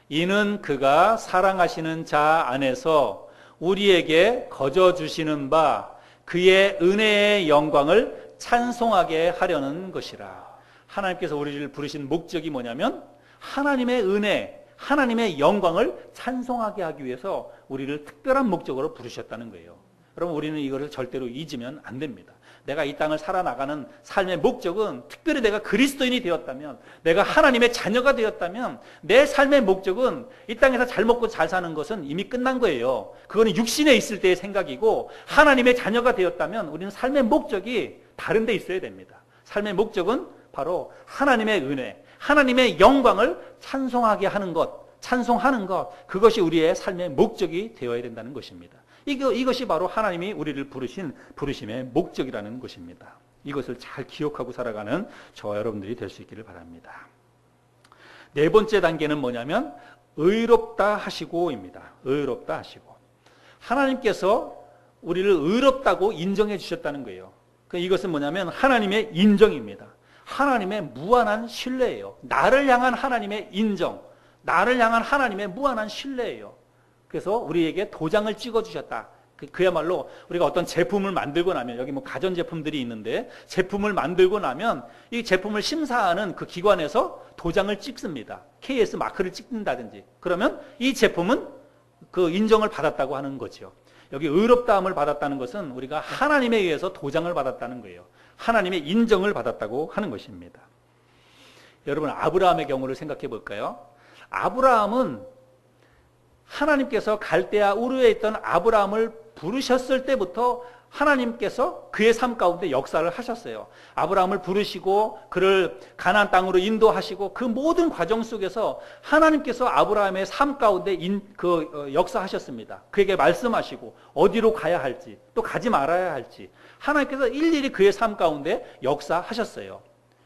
이는 그가 사랑하시는 자 안에서 우리에게 거저 주시는 바 그의 은혜의 영광을 찬송하게 하려는 것이라. 하나님께서 우리를 부르신 목적이 뭐냐면 하나님의 은혜, 하나님의 영광을 찬송하게 하기 위해서 우리를 특별한 목적으로 부르셨다는 거예요. 여러분 우리는 이거를 절대로 잊으면 안 됩니다. 내가 이 땅을 살아나가는 삶의 목적은 특별히 내가 그리스도인이 되었다면, 내가 하나님의 자녀가 되었다면 내 삶의 목적은 이 땅에서 잘 먹고 잘 사는 것은 이미 끝난 거예요. 그거는 육신에 있을 때의 생각이고, 하나님의 자녀가 되었다면 우리는 삶의 목적이 다른 데 있어야 됩니다. 삶의 목적은 바로 하나님의 은혜, 하나님의 영광을 찬송하게 하는 것, 찬송하는 것, 그것이 우리의 삶의 목적이 되어야 된다는 것입니다. 이것이 바로 하나님이 우리를 부르심의 목적이라는 것입니다. 이것을 잘 기억하고 살아가는 저와 여러분들이 될 수 있기를 바랍니다. 네 번째 단계는 뭐냐면 의롭다 하시고입니다. 의롭다 하시고. 하나님께서 우리를 의롭다고 인정해 주셨다는 거예요. 이것은 뭐냐면 하나님의 인정입니다. 하나님의 무한한 신뢰예요. 나를 향한 하나님의 인정, 나를 향한 하나님의 무한한 신뢰예요. 그래서 우리에게 도장을 찍어주셨다. 그야말로 우리가 어떤 제품을 만들고 나면, 여기 뭐 가전제품들이 있는데 제품을 만들고 나면 이 제품을 심사하는 그 기관에서 도장을 찍습니다. KS 마크를 찍는다든지. 그러면 이 제품은 그 인정을 받았다고 하는 거죠. 여기 의롭다함을 받았다는 것은 우리가 하나님에 의해서 도장을 받았다는 거예요. 하나님의 인정을 받았다고 하는 것입니다. 여러분 아브라함의 경우를 생각해 볼까요? 아브라함은 하나님께서 갈대아 우르에 있던 아브라함을 부르셨을 때부터 하나님께서 그의 삶 가운데 역사를 하셨어요. 아브라함을 부르시고 그를 가나안 땅으로 인도하시고 그 모든 과정 속에서 하나님께서 아브라함의 삶 가운데 역사하셨습니다. 그에게 말씀하시고 어디로 가야 할지 또 가지 말아야 할지 하나님께서 일일이 그의 삶 가운데 역사하셨어요.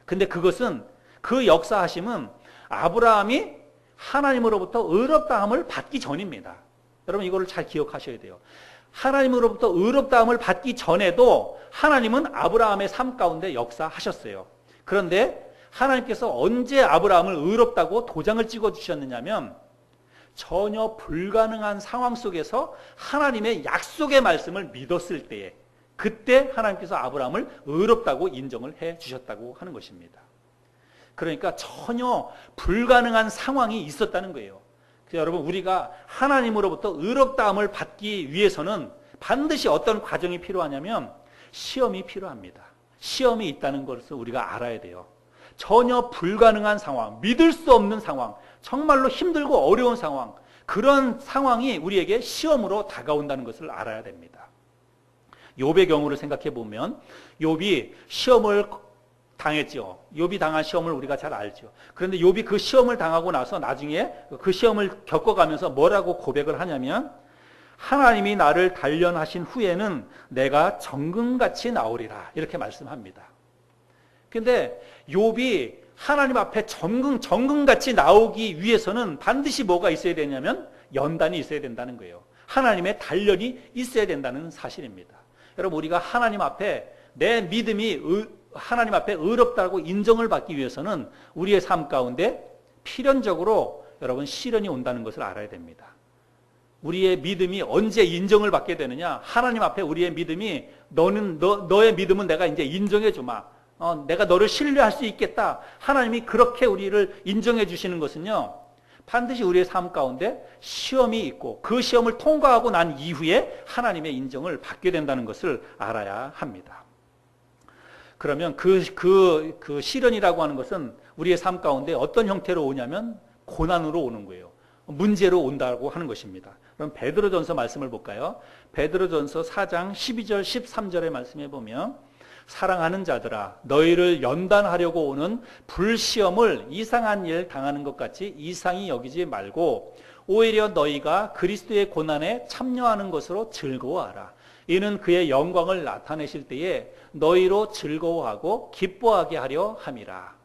근데 그 역사하심은 아브라함이 하나님으로부터 의롭다함을 받기 전입니다. 여러분 이거를 잘 기억하셔야 돼요. 하나님으로부터 의롭다함을 받기 전에도 하나님은 아브라함의 삶 가운데 역사하셨어요. 그런데 하나님께서 언제 아브라함을 의롭다고 도장을 찍어주셨느냐면 전혀 불가능한 상황 속에서 하나님의 약속의 말씀을 믿었을 때에, 그때 하나님께서 아브라함을 의롭다고 인정을 해 주셨다고 하는 것입니다. 그러니까 전혀 불가능한 상황이 있었다는 거예요. 그래서 여러분 우리가 하나님으로부터 의롭다함을 받기 위해서는 반드시 어떤 과정이 필요하냐면 시험이 필요합니다. 시험이 있다는 것을 우리가 알아야 돼요. 전혀 불가능한 상황, 믿을 수 없는 상황, 정말로 힘들고 어려운 상황, 그런 상황이 우리에게 시험으로 다가온다는 것을 알아야 됩니다. 욥의 경우를 생각해 보면 욥이 시험을 당했죠. 욥이 당한 시험을 우리가 잘 알죠. 그런데 욥이 그 시험을 당하고 나서 나중에 그 시험을 겪어가면서 뭐라고 고백을 하냐면 하나님이 나를 단련하신 후에는 내가 정금같이 나오리라 이렇게 말씀합니다. 근데 욥이 하나님 앞에 정금같이 나오기 위해서는 반드시 뭐가 있어야 되냐면 연단이 있어야 된다는 거예요. 하나님의 단련이 있어야 된다는 사실입니다. 여러분 우리가 하나님 앞에 내 믿음이 하나님 앞에 의롭다고 인정을 받기 위해서는 우리의 삶 가운데 필연적으로 여러분 시련이 온다는 것을 알아야 됩니다. 우리의 믿음이 언제 인정을 받게 되느냐? 하나님 앞에 우리의 믿음이 너의 믿음은 내가 이제 인정해 주마. 내가 너를 신뢰할 수 있겠다. 하나님이 그렇게 우리를 인정해 주시는 것은요. 반드시 우리의 삶 가운데 시험이 있고 그 시험을 통과하고 난 이후에 하나님의 인정을 받게 된다는 것을 알아야 합니다. 그러면 그 시련이라고 하는 것은 우리의 삶 가운데 어떤 형태로 오냐면 고난으로 오는 거예요. 문제로 온다고 하는 것입니다. 그럼 베드로전서 말씀을 볼까요? 베드로전서 4장 12절 13절의 말씀에 보면 사랑하는 자들아 너희를 연단하려고 오는 불시험을 이상한 일 당하는 것 같이 이상히 여기지 말고 오히려 너희가 그리스도의 고난에 참여하는 것으로 즐거워하라. 이는 그의 영광을 나타내실 때에 너희로 즐거워하고 기뻐하게 하려 함이라.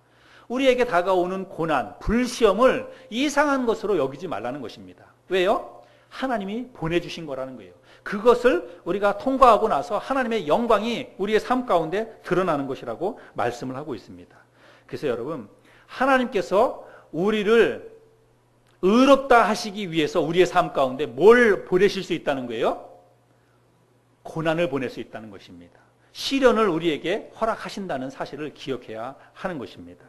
우리에게 다가오는 고난, 불시험을 이상한 것으로 여기지 말라는 것입니다. 왜요? 하나님이 보내주신 거라는 거예요. 그것을 우리가 통과하고 나서 하나님의 영광이 우리의 삶 가운데 드러나는 것이라고 말씀을 하고 있습니다. 그래서 여러분, 하나님께서 우리를 의롭다 하시기 위해서 우리의 삶 가운데 뭘 보내실 수 있다는 거예요? 고난을 보낼 수 있다는 것입니다. 시련을 우리에게 허락하신다는 사실을 기억해야 하는 것입니다.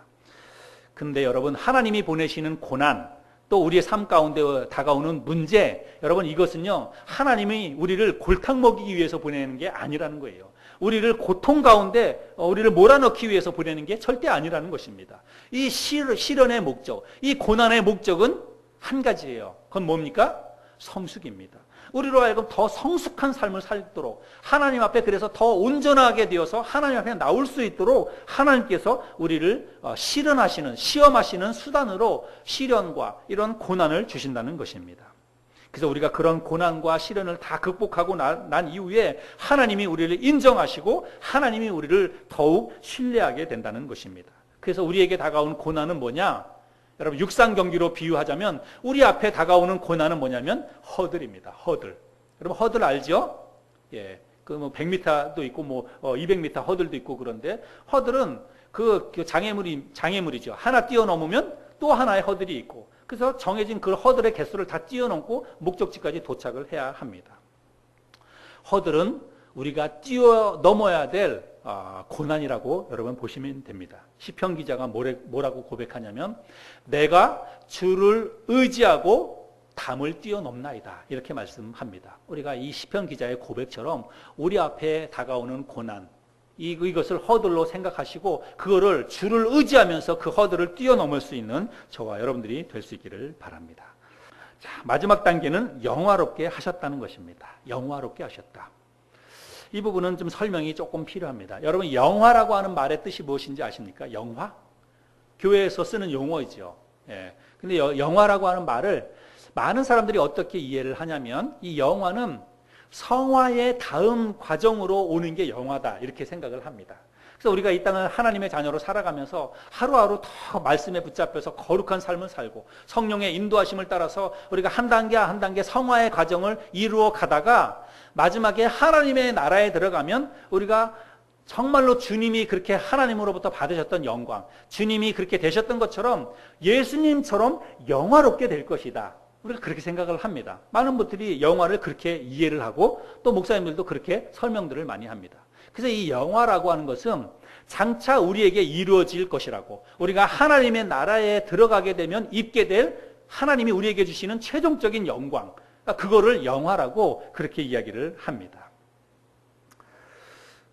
근데 여러분, 하나님이 보내시는 고난, 또 우리의 삶 가운데 다가오는 문제, 여러분 이것은요, 하나님이 우리를 골탕 먹이기 위해서 보내는 게 아니라는 거예요. 우리를 고통 가운데 우리를 몰아넣기 위해서 보내는 게 절대 아니라는 것입니다. 이 시련의 목적, 이 고난의 목적은 한 가지예요. 그건 뭡니까? 성숙입니다. 우리로 하여금 더 성숙한 삶을 살도록, 하나님 앞에 그래서 더 온전하게 되어서 하나님 앞에 나올 수 있도록 하나님께서 우리를 시험하시는 수단으로 시련과 이런 고난을 주신다는 것입니다. 그래서 우리가 그런 고난과 시련을 다 극복하고 난 이후에 하나님이 우리를 인정하시고 하나님이 우리를 더욱 신뢰하게 된다는 것입니다. 그래서 우리에게 다가오는 고난은 뭐냐? 여러분, 육상 경기로 비유하자면 우리 앞에 다가오는 고난은 뭐냐면 허들입니다. 허들. 여러분, 허들 알죠? 예. 그 뭐 100m도 있고 뭐 200m 허들도 있고, 그런데 허들은 그 장애물이죠. 하나 뛰어넘으면 또 하나의 허들이 있고, 그래서 정해진 그 허들의 개수를 다 뛰어넘고 목적지까지 도착을 해야 합니다. 허들은 우리가 뛰어넘어야 될 고난이라고 여러분 보시면 됩니다. 시편 기자가 뭐라고 고백하냐면, 내가 주를 의지하고 담을 뛰어넘나이다, 이렇게 말씀합니다. 우리가 이 시편 기자의 고백처럼 우리 앞에 다가오는 고난, 이것을 허들로 생각하시고 그거를 주를 의지하면서 그 허들을 뛰어넘을 수 있는 저와 여러분들이 될 수 있기를 바랍니다. 자, 마지막 단계는 영화롭게 하셨다는 것입니다. 영화롭게 하셨다. 이 부분은 좀 설명이 조금 필요합니다. 여러분, 영화라고 하는 말의 뜻이 무엇인지 아십니까? 영화? 교회에서 쓰는 용어이죠. 예. 근데 영화라고 하는 말을 많은 사람들이 어떻게 이해를 하냐면, 이 영화는 성화의 다음 과정으로 오는 게 영화다, 이렇게 생각을 합니다. 그래서 우리가 이 땅을 하나님의 자녀로 살아가면서 하루하루 더 말씀에 붙잡혀서 거룩한 삶을 살고 성령의 인도하심을 따라서 우리가 한 단계 한 단계 성화의 과정을 이루어 가다가 마지막에 하나님의 나라에 들어가면 우리가 정말로 주님이 그렇게 하나님으로부터 받으셨던 영광, 주님이 그렇게 되셨던 것처럼 예수님처럼 영화롭게 될 것이다, 우리가 그렇게 생각을 합니다. 많은 분들이 영화를 그렇게 이해를 하고 또 목사님들도 그렇게 설명들을 많이 합니다. 그래서 이 영화라고 하는 것은 장차 우리에게 이루어질 것이라고, 우리가 하나님의 나라에 들어가게 되면 입게 될 하나님이 우리에게 주시는 최종적인 영광, 그거를 영화라고 그렇게 이야기를 합니다.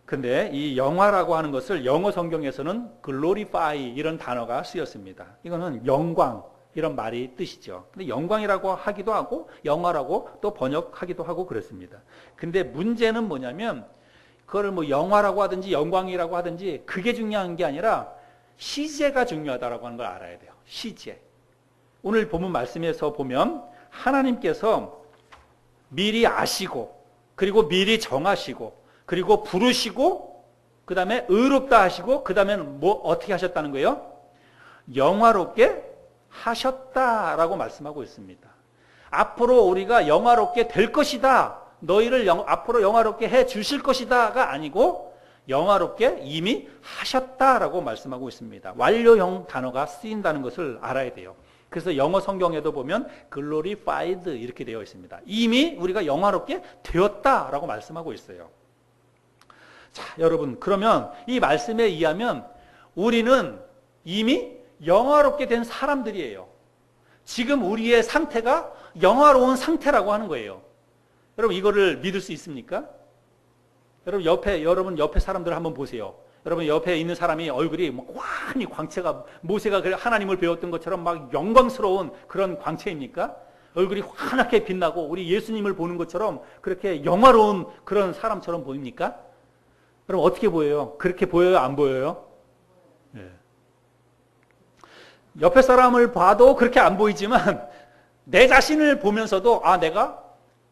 근데 이 영화라고 하는 것을 영어 성경에서는 glorify 이런 단어가 쓰였습니다. 이거는 영광, 이런 말이 뜻이죠. 근데 영광이라고 하기도 하고 영화라고 또 번역하기도 하고 그렇습니다. 근데 문제는 뭐냐면, 그거를 뭐 영화라고 하든지 영광이라고 하든지 그게 중요한 게 아니라 시제가 중요하다라고 하는 걸 알아야 돼요. 시제. 오늘 본문 말씀에서 보면 하나님께서 미리 아시고, 그리고 미리 정하시고, 그리고 부르시고, 그 다음에 의롭다 하시고, 그 다음에는 뭐 어떻게 하셨다는 거예요? 영화롭게 하셨다라고 말씀하고 있습니다. 앞으로 우리가 영화롭게 될 것이다, 너희를 앞으로 영화롭게 해 주실 것이다가 아니고 영화롭게 이미 하셨다라고 말씀하고 있습니다. 완료형 단어가 쓰인다는 것을 알아야 돼요. 그래서 영어 성경에도 보면 glorified 이렇게 되어 있습니다. 이미 우리가 영화롭게 되었다라고 말씀하고 있어요. 자, 여러분, 그러면 이 말씀에 의하면 우리는 이미 영화롭게 된 사람들이에요. 지금 우리의 상태가 영화로운 상태라고 하는 거예요. 여러분, 이거를 믿을 수 있습니까? 여러분 옆에 사람들 한번 보세요. 여러분 옆에 있는 사람이 얼굴이 환히 광채가, 모세가 하나님을 배웠던 것처럼 막 영광스러운 그런 광채입니까? 얼굴이 환하게 빛나고 우리 예수님을 보는 것처럼 그렇게 영화로운 그런 사람처럼 보입니까? 여러분 어떻게 보여요? 그렇게 보여요? 안 보여요? 네. 옆에 사람을 봐도 그렇게 안 보이지만 내 자신을 보면서도 내가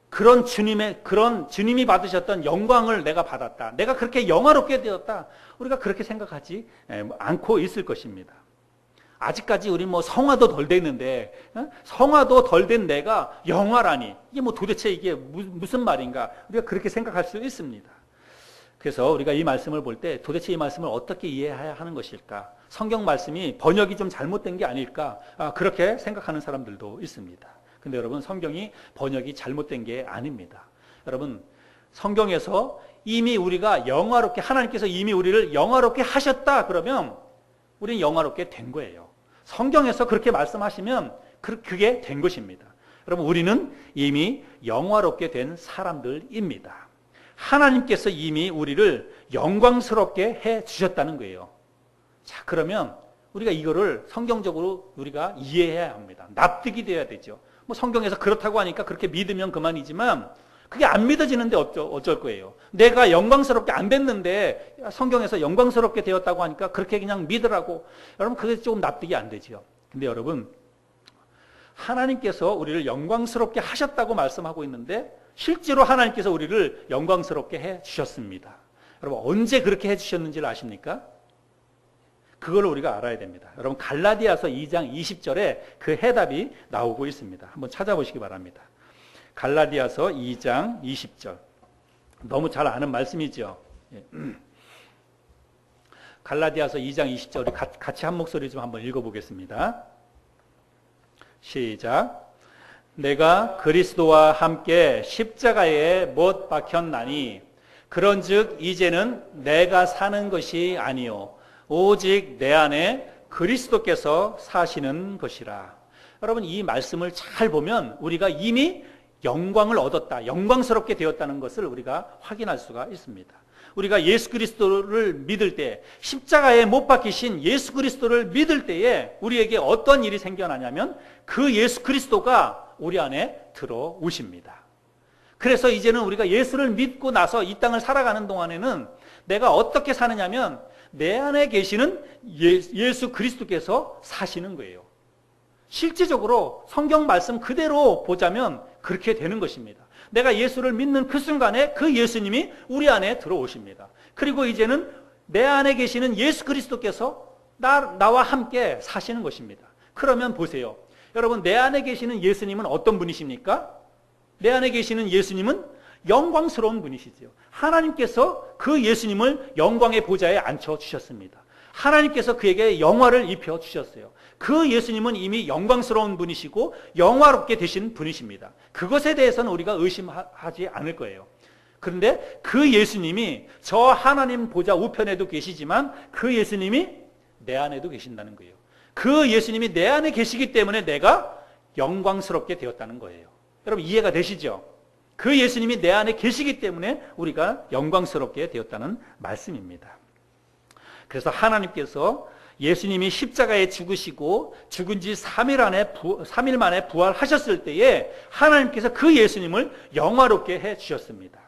그런 주님이 받으셨던 영광을 내가 받았다, 내가 그렇게 영화롭게 되었다, 우리가 그렇게 생각하지 않고 있을 것입니다. 아직까지 우리 뭐 성화도 덜 됐는데, 성화도 덜 된 내가 영화라니, 이게 뭐 도대체 이게 무슨 말인가, 우리가 그렇게 생각할 수 있습니다. 그래서 우리가 이 말씀을 볼 때 도대체 이 말씀을 어떻게 이해해야 하는 것일까? 성경 말씀이 번역이 좀 잘못된 게 아닐까? 그렇게 생각하는 사람들도 있습니다. 근데 여러분, 성경이 번역이 잘못된 게 아닙니다. 여러분, 성경에서 이미 우리가 영화롭게, 하나님께서 이미 우리를 영화롭게 하셨다 그러면 우리는 영화롭게 된 거예요. 성경에서 그렇게 말씀하시면 그게 된 것입니다. 여러분, 우리는 이미 영화롭게 된 사람들입니다. 하나님께서 이미 우리를 영광스럽게 해 주셨다는 거예요. 자, 그러면 우리가 이거를 성경적으로 우리가 이해해야 합니다. 납득이 돼야 되죠. 뭐 성경에서 그렇다고 하니까 그렇게 믿으면 그만이지만 그게 안 믿어지는데 어쩔 거예요. 내가 영광스럽게 안 됐는데 성경에서 영광스럽게 되었다고 하니까 그렇게 그냥 믿으라고. 여러분, 그게 조금 납득이 안 되죠. 근데 여러분, 하나님께서 우리를 영광스럽게 하셨다고 말씀하고 있는데 실제로 하나님께서 우리를 영광스럽게 해 주셨습니다. 여러분, 언제 그렇게 해 주셨는지를 아십니까? 그걸 우리가 알아야 됩니다. 여러분, 갈라디아서 2장 20절에 그 해답이 나오고 있습니다. 한번 찾아보시기 바랍니다. 갈라디아서 2장 20절. 너무 잘 아는 말씀이죠. 갈라디아서 2장 20절, 우리 같이 한 목소리 좀 한번 읽어보겠습니다. 시작. 내가 그리스도와 함께 십자가에 못 박혔나니 그런즉 이제는 내가 사는 것이 아니요 오직 내 안에 그리스도께서 사시는 것이라. 여러분, 이 말씀을 잘 보면 우리가 이미 영광을 얻었다, 영광스럽게 되었다는 것을 우리가 확인할 수가 있습니다. 우리가 예수 그리스도를 믿을 때, 십자가에 못 박히신 예수 그리스도를 믿을 때에 우리에게 어떤 일이 생겨나냐면 그 예수 그리스도가 우리 안에 들어오십니다. 그래서 이제는 우리가 예수를 믿고 나서 이 땅을 살아가는 동안에는 내가 어떻게 사느냐면 내 안에 계시는 예수 그리스도께서 사시는 거예요. 실제적으로 성경 말씀 그대로 보자면 그렇게 되는 것입니다. 내가 예수를 믿는 그 순간에 그 예수님이 우리 안에 들어오십니다. 그리고 이제는 내 안에 계시는 예수 그리스도께서 나와 함께 사시는 것입니다. 그러면 보세요. 여러분, 내 안에 계시는 예수님은 어떤 분이십니까? 내 안에 계시는 예수님은 영광스러운 분이시죠. 하나님께서 그 예수님을 영광의 보좌에 앉혀주셨습니다. 하나님께서 그에게 영화를 입혀주셨어요. 그 예수님은 이미 영광스러운 분이시고 영화롭게 되신 분이십니다. 그것에 대해서는 우리가 의심하지 않을 거예요. 그런데 그 예수님이 저 하나님 보좌 우편에도 계시지만 그 예수님이 내 안에도 계신다는 거예요. 그 예수님이 내 안에 계시기 때문에 내가 영광스럽게 되었다는 거예요. 여러분, 이해가 되시죠? 그 예수님이 내 안에 계시기 때문에 우리가 영광스럽게 되었다는 말씀입니다. 그래서 하나님께서 예수님이 십자가에 죽으시고 죽은 지 3일 만에 부활하셨을 때에 하나님께서 그 예수님을 영화롭게 해 주셨습니다.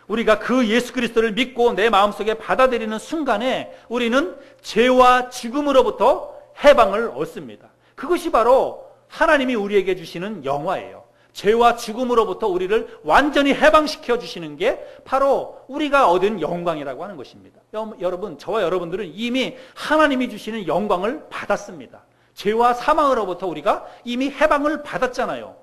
우리가 그 예수 그리스도를 믿고 내 마음속에 받아들이는 순간에 우리는 죄와 죽음으로부터 해방을 얻습니다. 그것이 바로 하나님이 우리에게 주시는 영화예요. 죄와 죽음으로부터 우리를 완전히 해방시켜 주시는 게 바로 우리가 얻은 영광이라고 하는 것입니다. 여러분, 저와 여러분들은 이미 하나님이 주시는 영광을 받았습니다. 죄와 사망으로부터 우리가 이미 해방을 받았잖아요.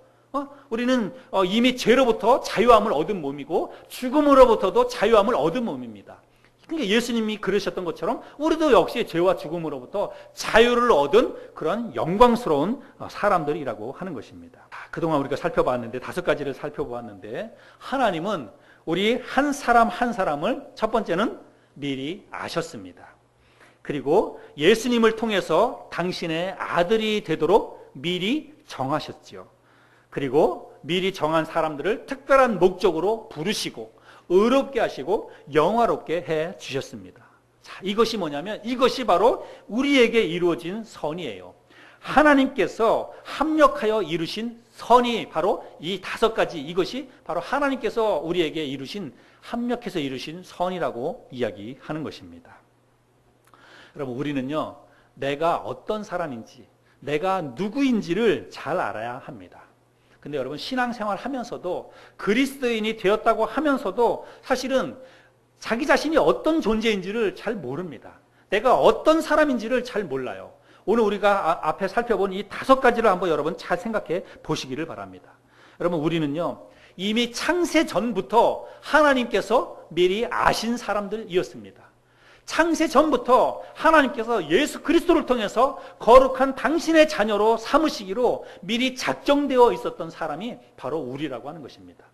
우리는 이미 죄로부터 자유함을 얻은 몸이고 죽음으로부터도 자유함을 얻은 몸입니다. 그러니까 예수님이 그러셨던 것처럼 우리도 역시 죄와 죽음으로부터 자유를 얻은 그런 영광스러운 사람들이라고 하는 것입니다. 그동안 우리가 살펴봤는데 5가지를 살펴보았는데 하나님은 우리 한 사람 한 사람을 첫 번째는 미리 아셨습니다. 그리고 예수님을 통해서 당신의 아들이 되도록 미리 정하셨죠. 그리고 미리 정한 사람들을 특별한 목적으로 부르시고 의롭게 하시고 영화롭게 해 주셨습니다. 자, 이것이 뭐냐면 이것이 바로 우리에게 이루어진 선이에요. 하나님께서 합력하여 이루신 선이 바로 이 5가지, 이것이 바로 하나님께서 우리에게 이루신, 합력해서 이루신 선이라고 이야기하는 것입니다. 여러분, 우리는요, 내가 어떤 사람인지, 내가 누구인지를 잘 알아야 합니다. 근데 여러분, 신앙생활 하면서도 그리스도인이 되었다고 하면서도 사실은 자기 자신이 어떤 존재인지를 잘 모릅니다. 내가 어떤 사람인지를 잘 몰라요. 오늘 우리가 앞에 살펴본 이 5가지를 한번 여러분 잘 생각해 보시기를 바랍니다. 여러분, 우리는요, 이미 창세 전부터 하나님께서 미리 아신 사람들이었습니다. 창세 전부터 하나님께서 예수 그리스도를 통해서 거룩한 당신의 자녀로 삼으시기로 미리 작정되어 있었던 사람이 바로 우리라고 하는 것입니다.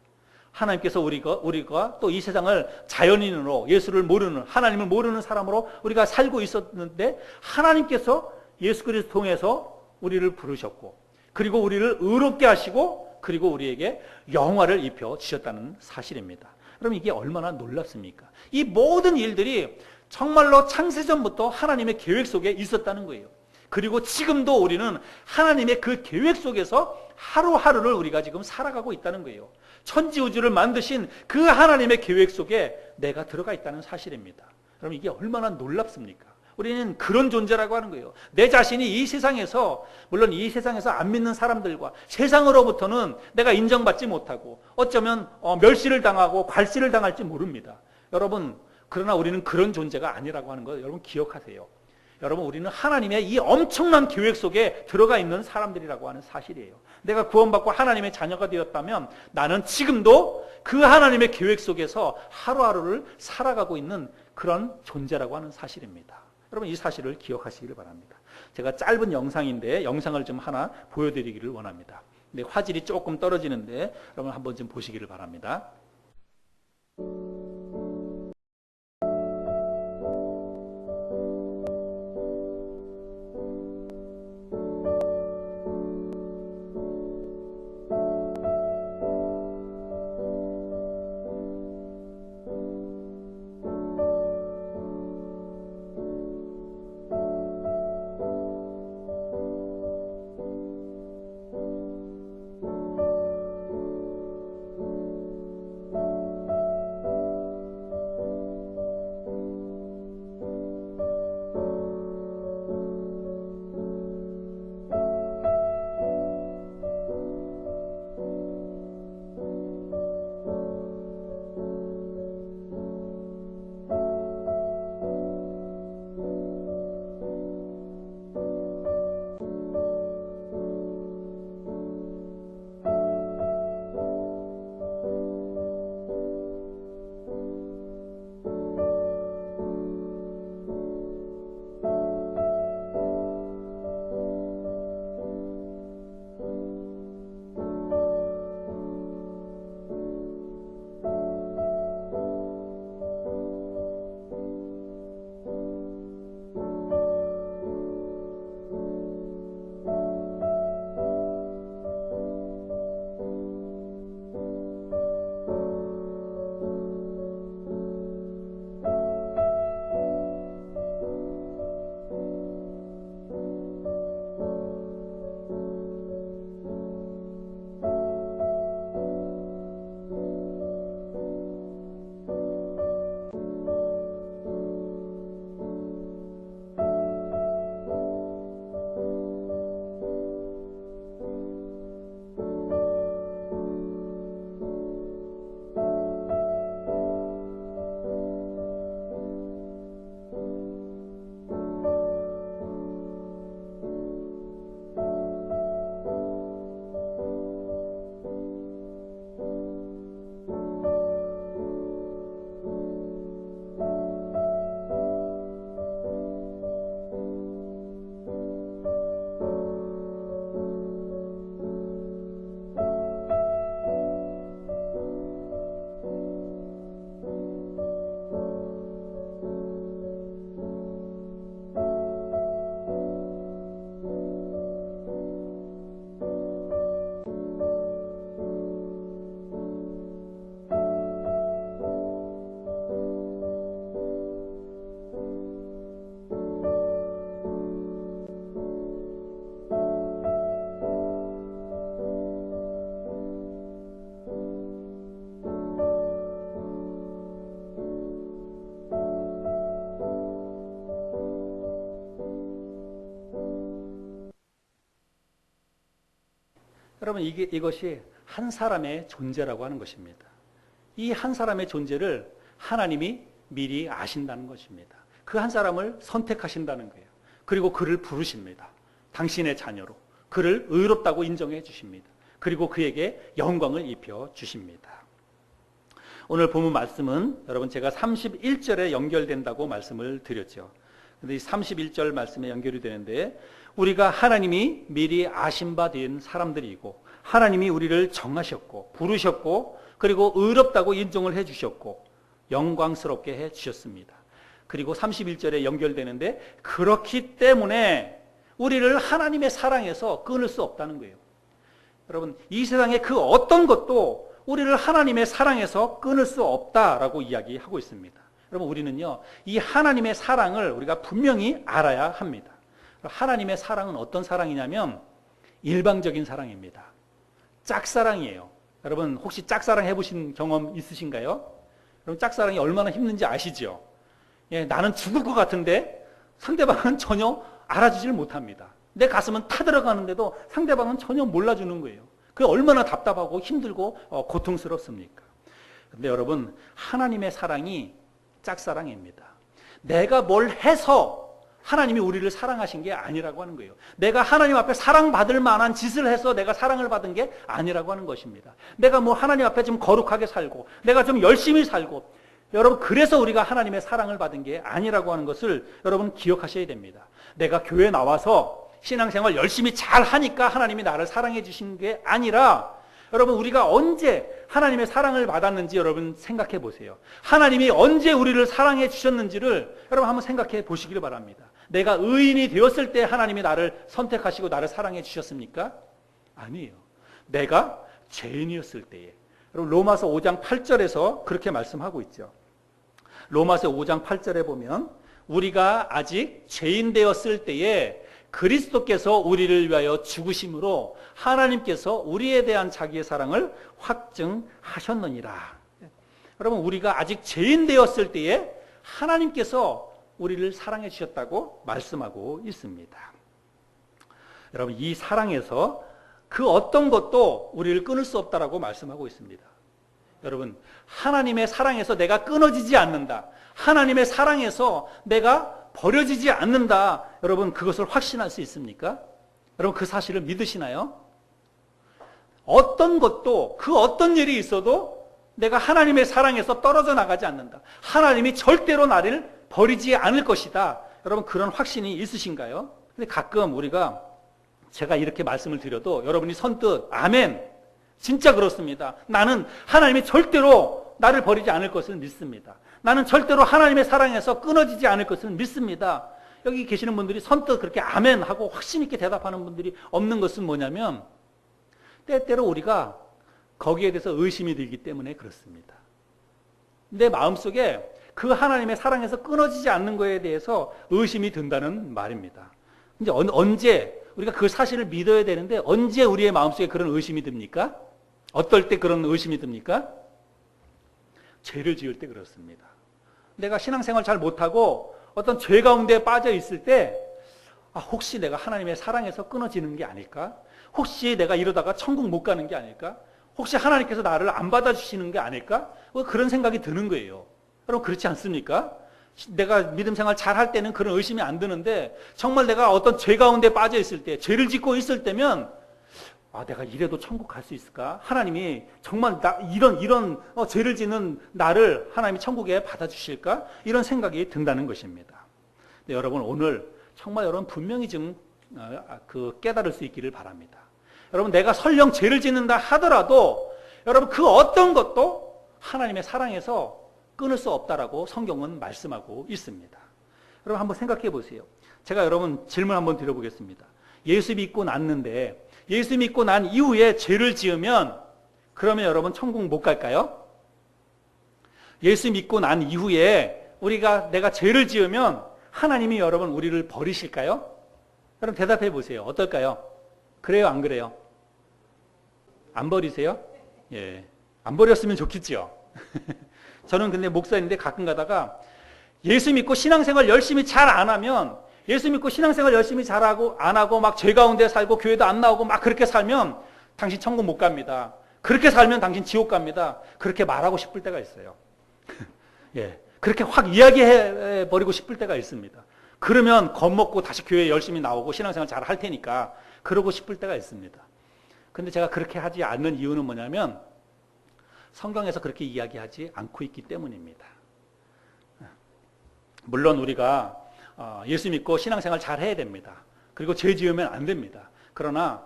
하나님께서 우리가 또 이 세상을 자연인으로, 예수를 모르는, 하나님을 모르는 사람으로 우리가 살고 있었는데, 하나님께서 예수 그리스도 통해서 우리를 부르셨고, 그리고 우리를 의롭게 하시고, 그리고 우리에게 영화를 입혀 주셨다는 사실입니다. 그럼 이게 얼마나 놀랍습니까? 이 모든 일들이 정말로 창세전부터 하나님의 계획 속에 있었다는 거예요. 그리고 지금도 우리는 하나님의 그 계획 속에서 하루하루를 우리가 지금 살아가고 있다는 거예요. 천지우주를 만드신 그 하나님의 계획 속에 내가 들어가 있다는 사실입니다. 그럼 이게 얼마나 놀랍습니까? 우리는 그런 존재라고 하는 거예요. 내 자신이 이 세상에서, 물론 이 세상에서 안 믿는 사람들과 세상으로부터는 내가 인정받지 못하고 어쩌면 멸시를 당하고 괄시를 당할지 모릅니다. 여러분, 그러나 우리는 그런 존재가 아니라고 하는 거 여러분 기억하세요. 여러분, 우리는 하나님의 이 엄청난 계획 속에 들어가 있는 사람들이라고 하는 사실이에요. 내가 구원받고 하나님의 자녀가 되었다면 나는 지금도 그 하나님의 계획 속에서 하루하루를 살아가고 있는 그런 존재라고 하는 사실입니다. 여러분, 이 사실을 기억하시기를 바랍니다. 제가 짧은 영상인데 영상을 좀 하나 보여드리기를 원합니다. 근데 화질이 조금 떨어지는데 여러분 한번 좀 보시기를 바랍니다. 여러분, 이것이 한 사람의 존재라고 하는 것입니다. 이 한 사람의 존재를 하나님이 미리 아신다는 것입니다. 그 한 사람을 선택하신다는 거예요. 그리고 그를 부르십니다. 당신의 자녀로. 그를 의롭다고 인정해 주십니다. 그리고 그에게 영광을 입혀 주십니다. 오늘 본문 말씀은 여러분 제가 31절에 연결된다고 말씀을 드렸죠. 근데 이 31절 말씀에 연결이 되는데 우리가 하나님이 미리 아신 바 된 사람들이고 하나님이 우리를 정하셨고 부르셨고 그리고 의롭다고 인정을 해 주셨고 영광스럽게 해 주셨습니다. 그리고 31절에 연결되는데 그렇기 때문에 우리를 하나님의 사랑에서 끊을 수 없다는 거예요. 여러분 이 세상의 그 어떤 것도 우리를 하나님의 사랑에서 끊을 수 없다라고 이야기하고 있습니다. 여러분 우리는요 이 하나님의 사랑을 우리가 분명히 알아야 합니다. 하나님의 사랑은 어떤 사랑이냐면 일방적인 사랑입니다. 짝사랑이에요. 여러분 혹시 짝사랑 해보신 경험 있으신가요? 여러분 짝사랑이 얼마나 힘든지 아시죠? 예, 나는 죽을 것 같은데 상대방은 전혀 알아주질 못합니다. 내 가슴은 타들어가는데도 상대방은 전혀 몰라주는 거예요. 그게 얼마나 답답하고 힘들고 고통스럽습니까? 근데 여러분 하나님의 사랑이 짝사랑입니다. 내가 뭘 해서 하나님이 우리를 사랑하신 게 아니라고 하는 거예요. 내가 하나님 앞에 사랑받을 만한 짓을 해서 내가 사랑을 받은 게 아니라고 하는 것입니다. 내가 뭐 하나님 앞에 좀 거룩하게 살고 내가 좀 열심히 살고 여러분 그래서 우리가 하나님의 사랑을 받은 게 아니라고 하는 것을 여러분 기억하셔야 됩니다. 내가 교회 나와서 신앙생활 열심히 잘 하니까 하나님이 나를 사랑해 주신 게 아니라 여러분 우리가 언제 하나님의 사랑을 받았는지 여러분 생각해 보세요. 하나님이 언제 우리를 사랑해 주셨는지를 여러분 한번 생각해 보시기를 바랍니다. 내가 의인이 되었을 때 하나님이 나를 선택하시고 나를 사랑해 주셨습니까? 아니에요. 내가 죄인이었을 때에. 여러분 로마서 5장 8절에서 그렇게 말씀하고 있죠. 로마서 5장 8절에 보면 우리가 아직 죄인 되었을 때에 그리스도께서 우리를 위하여 죽으심으로 하나님께서 우리에 대한 자기의 사랑을 확증하셨느니라. 여러분 우리가 아직 죄인 되었을 때에 하나님께서 우리를 사랑해 주셨다고 말씀하고 있습니다. 여러분 이 사랑에서 그 어떤 것도 우리를 끊을 수 없다라고 말씀하고 있습니다. 여러분 하나님의 사랑에서 내가 끊어지지 않는다. 하나님의 사랑에서 내가 버려지지 않는다. 여러분 그것을 확신할 수 있습니까? 여러분 그 사실을 믿으시나요? 어떤 것도 그 어떤 일이 있어도 내가 하나님의 사랑에서 떨어져 나가지 않는다. 하나님이 절대로 나를 버리지 않을 것이다. 여러분 그런 확신이 있으신가요? 근데 가끔 우리가 제가 이렇게 말씀을 드려도 여러분이 선뜻 아멘 진짜 그렇습니다. 나는 하나님이 절대로 나를 버리지 않을 것을 믿습니다. 나는 절대로 하나님의 사랑에서 끊어지지 않을 것을 믿습니다. 여기 계시는 분들이 선뜻 그렇게 아멘 하고 확신 있게 대답하는 분들이 없는 것은 뭐냐면 때때로 우리가 거기에 대해서 의심이 들기 때문에 그렇습니다. 내 마음속에 그 하나님의 사랑에서 끊어지지 않는 것에 대해서 의심이 든다는 말입니다. 이제 언제 우리가 그 사실을 믿어야 되는데 언제 우리의 마음속에 그런 의심이 듭니까? 어떨 때 그런 의심이 듭니까? 죄를 지을 때 그렇습니다. 내가 신앙생활 잘 못하고 어떤 죄 가운데 빠져 있을 때 혹시 내가 하나님의 사랑에서 끊어지는 게 아닐까? 혹시 내가 이러다가 천국 못 가는 게 아닐까? 혹시 하나님께서 나를 안 받아주시는 게 아닐까? 그런 생각이 드는 거예요. 여러분 그렇지 않습니까? 내가 믿음 생활 잘 할 때는 그런 의심이 안 드는데 정말 내가 어떤 죄 가운데 빠져 있을 때 죄를 짓고 있을 때면 내가 이래도 천국 갈 수 있을까? 하나님이 정말 이런 죄를 짓는 나를 하나님이 천국에 받아주실까? 이런 생각이 든다는 것입니다. 근데 여러분 오늘 정말 여러분 분명히 좀 깨달을 수 있기를 바랍니다. 여러분 내가 설령 죄를 짓는다 하더라도 여러분 그 어떤 것도 하나님의 사랑에서 끊을 수 없다라고 성경은 말씀하고 있습니다. 여러분 한번 생각해 보세요. 제가 여러분 질문 한번 드려보겠습니다. 예수 믿고 났는데 예수 믿고 난 이후에 죄를 지으면 그러면 여러분 천국 못 갈까요? 예수 믿고 난 이후에 내가 죄를 지으면 하나님이 여러분 우리를 버리실까요? 여러분 대답해 보세요. 어떨까요? 그래요, 안 그래요? 안 버리세요? 예, 안 버렸으면 좋겠죠. 저는 근데 목사인데 가끔 가다가 예수 믿고 신앙생활 열심히 잘 안 하면 예수 믿고 신앙생활 열심히 잘하고 안 하고 막 죄 가운데 살고 교회도 안 나오고 막 그렇게 살면 당신 천국 못 갑니다. 그렇게 살면 당신 지옥 갑니다. 그렇게 말하고 싶을 때가 있어요. 예, 그렇게 확 이야기해 버리고 싶을 때가 있습니다. 그러면 겁먹고 다시 교회 열심히 나오고 신앙생활 잘 할 테니까 그러고 싶을 때가 있습니다. 근데 제가 그렇게 하지 않는 이유는 뭐냐면 성경에서 그렇게 이야기하지 않고 있기 때문입니다. 물론 우리가 예수 믿고 신앙생활 잘 해야 됩니다. 그리고 죄 지으면 안 됩니다. 그러나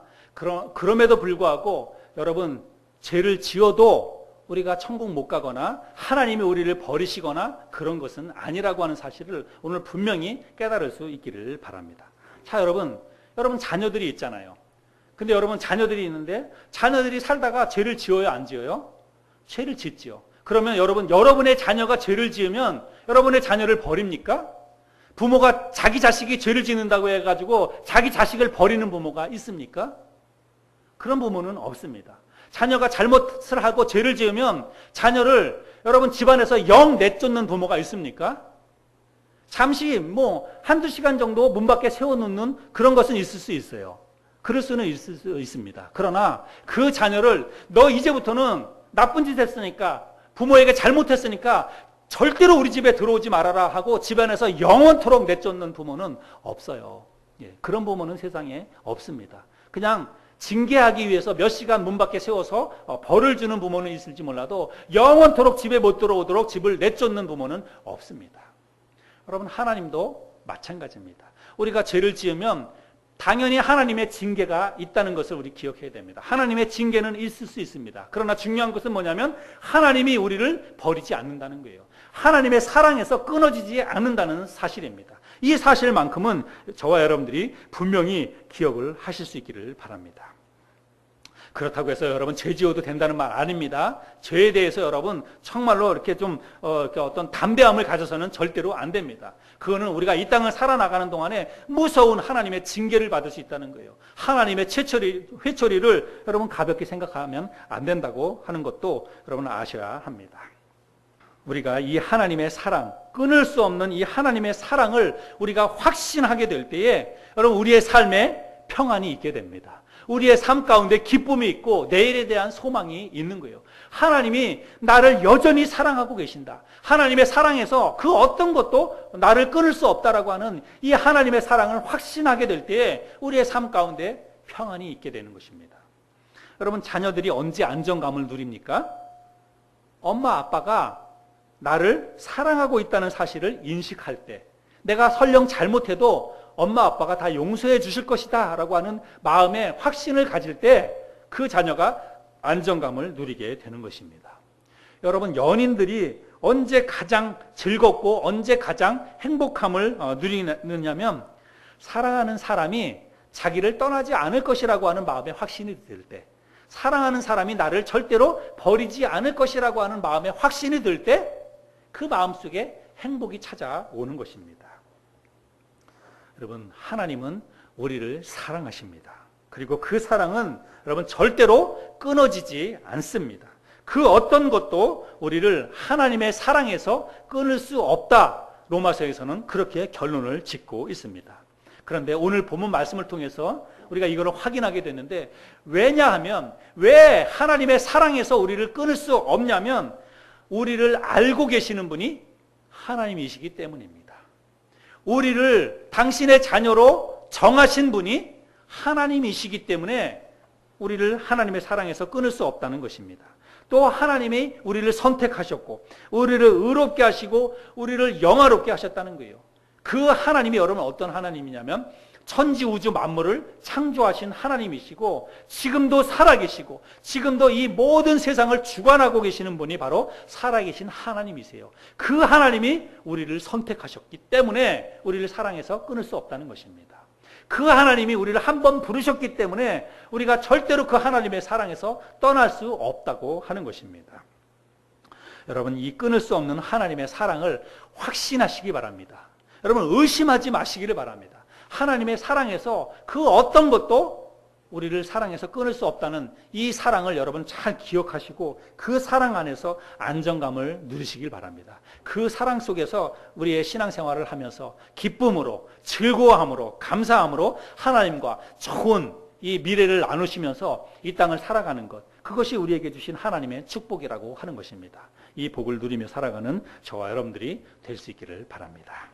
그럼에도 불구하고 여러분 죄를 지어도 우리가 천국 못 가거나 하나님이 우리를 버리시거나 그런 것은 아니라고 하는 사실을 오늘 분명히 깨달을 수 있기를 바랍니다. 자, 여러분 자녀들이 있잖아요. 근데 여러분 자녀들이 있는데 자녀들이 살다가 죄를 지어요, 안 지어요? 죄를 짓지요. 그러면 여러분의 자녀가 죄를 지으면 여러분의 자녀를 버립니까? 부모가 자기 자식이 죄를 짓는다고 해가지고 자기 자식을 버리는 부모가 있습니까? 그런 부모는 없습니다. 자녀가 잘못을 하고 죄를 지으면 자녀를 여러분 집안에서 영 내쫓는 부모가 있습니까? 잠시 한두 시간 정도 문 밖에 세워놓는 그런 것은 있을 수 있어요. 그럴 수는 있을 수 있습니다. 그러나 그 자녀를 너 이제부터는 나쁜 짓 했으니까 부모에게 잘못했으니까 절대로 우리 집에 들어오지 말아라 하고 집안에서 영원토록 내쫓는 부모는 없어요. 그런 부모는 세상에 없습니다. 그냥 징계하기 위해서 몇 시간 문 밖에 세워서 벌을 주는 부모는 있을지 몰라도 영원토록 집에 못 들어오도록 집을 내쫓는 부모는 없습니다. 여러분 하나님도 마찬가지입니다. 우리가 죄를 지으면 당연히 하나님의 징계가 있다는 것을 우리 기억해야 됩니다. 하나님의 징계는 있을 수 있습니다. 그러나 중요한 것은 뭐냐면 하나님이 우리를 버리지 않는다는 거예요. 하나님의 사랑에서 끊어지지 않는다는 사실입니다. 이 사실만큼은 저와 여러분들이 분명히 기억을 하실 수 있기를 바랍니다. 그렇다고 해서 여러분 죄 지어도 된다는 말 아닙니다. 죄에 대해서 여러분 정말로 이렇게 좀 어떤 담대함을 가져서는 절대로 안 됩니다. 그거는 우리가 이 땅을 살아나가는 동안에 무서운 하나님의 징계를 받을 수 있다는 거예요. 하나님의 회초리를 여러분 가볍게 생각하면 안 된다고 하는 것도 여러분 아셔야 합니다. 우리가 이 하나님의 사랑, 끊을 수 없는 이 하나님의 사랑을 우리가 확신하게 될 때에 여러분 우리의 삶에 평안이 있게 됩니다. 우리의 삶 가운데 기쁨이 있고 내일에 대한 소망이 있는 거예요. 하나님이 나를 여전히 사랑하고 계신다. 하나님의 사랑에서 그 어떤 것도 나를 끊을 수 없다라고 하는 이 하나님의 사랑을 확신하게 될 때에 우리의 삶 가운데 평안이 있게 되는 것입니다. 여러분 자녀들이 언제 안정감을 누립니까? 엄마 아빠가 나를 사랑하고 있다는 사실을 인식할 때, 내가 설령 잘못해도 엄마 아빠가 다 용서해 주실 것이다 라고 하는 마음의 확신을 가질 때 그 자녀가 안정감을 누리게 되는 것입니다. 여러분 연인들이 언제 가장 즐겁고 언제 가장 행복함을 누리느냐면 사랑하는 사람이 자기를 떠나지 않을 것이라고 하는 마음의 확신이 들 때, 사랑하는 사람이 나를 절대로 버리지 않을 것이라고 하는 마음의 확신이 들 때 그 마음속에 행복이 찾아오는 것입니다. 여러분 하나님은 우리를 사랑하십니다. 그리고 그 사랑은 여러분 절대로 끊어지지 않습니다. 그 어떤 것도 우리를 하나님의 사랑에서 끊을 수 없다. 로마서에서는 그렇게 결론을 짓고 있습니다. 그런데 오늘 본문 말씀을 통해서 우리가 이걸 확인하게 됐는데 왜냐하면 왜 하나님의 사랑에서 우리를 끊을 수 없냐면 우리를 알고 계시는 분이 하나님이시기 때문입니다. 우리를 당신의 자녀로 정하신 분이 하나님이시기 때문에 우리를 하나님의 사랑에서 끊을 수 없다는 것입니다. 또 하나님이 우리를 선택하셨고 우리를 의롭게 하시고 우리를 영화롭게 하셨다는 거예요. 그 하나님이 여러분 어떤 하나님이냐면 천지우주 만물을 창조하신 하나님이시고 지금도 살아계시고 지금도 이 모든 세상을 주관하고 계시는 분이 바로 살아계신 하나님이세요. 그 하나님이 우리를 선택하셨기 때문에 우리를 사랑해서 끊을 수 없다는 것입니다. 그 하나님이 우리를 한번 부르셨기 때문에 우리가 절대로 그 하나님의 사랑에서 떠날 수 없다고 하는 것입니다. 여러분 이 끊을 수 없는 하나님의 사랑을 확신하시기 바랍니다. 여러분 의심하지 마시기를 바랍니다. 하나님의 사랑에서 그 어떤 것도 우리를 사랑해서 끊을 수 없다는 이 사랑을 여러분 잘 기억하시고 그 사랑 안에서 안정감을 누리시길 바랍니다. 그 사랑 속에서 우리의 신앙생활을 하면서 기쁨으로 즐거워함으로 감사함으로 하나님과 좋은 이 미래를 나누시면서 이 땅을 살아가는 것, 그것이 우리에게 주신 하나님의 축복이라고 하는 것입니다. 이 복을 누리며 살아가는 저와 여러분들이 될 수 있기를 바랍니다.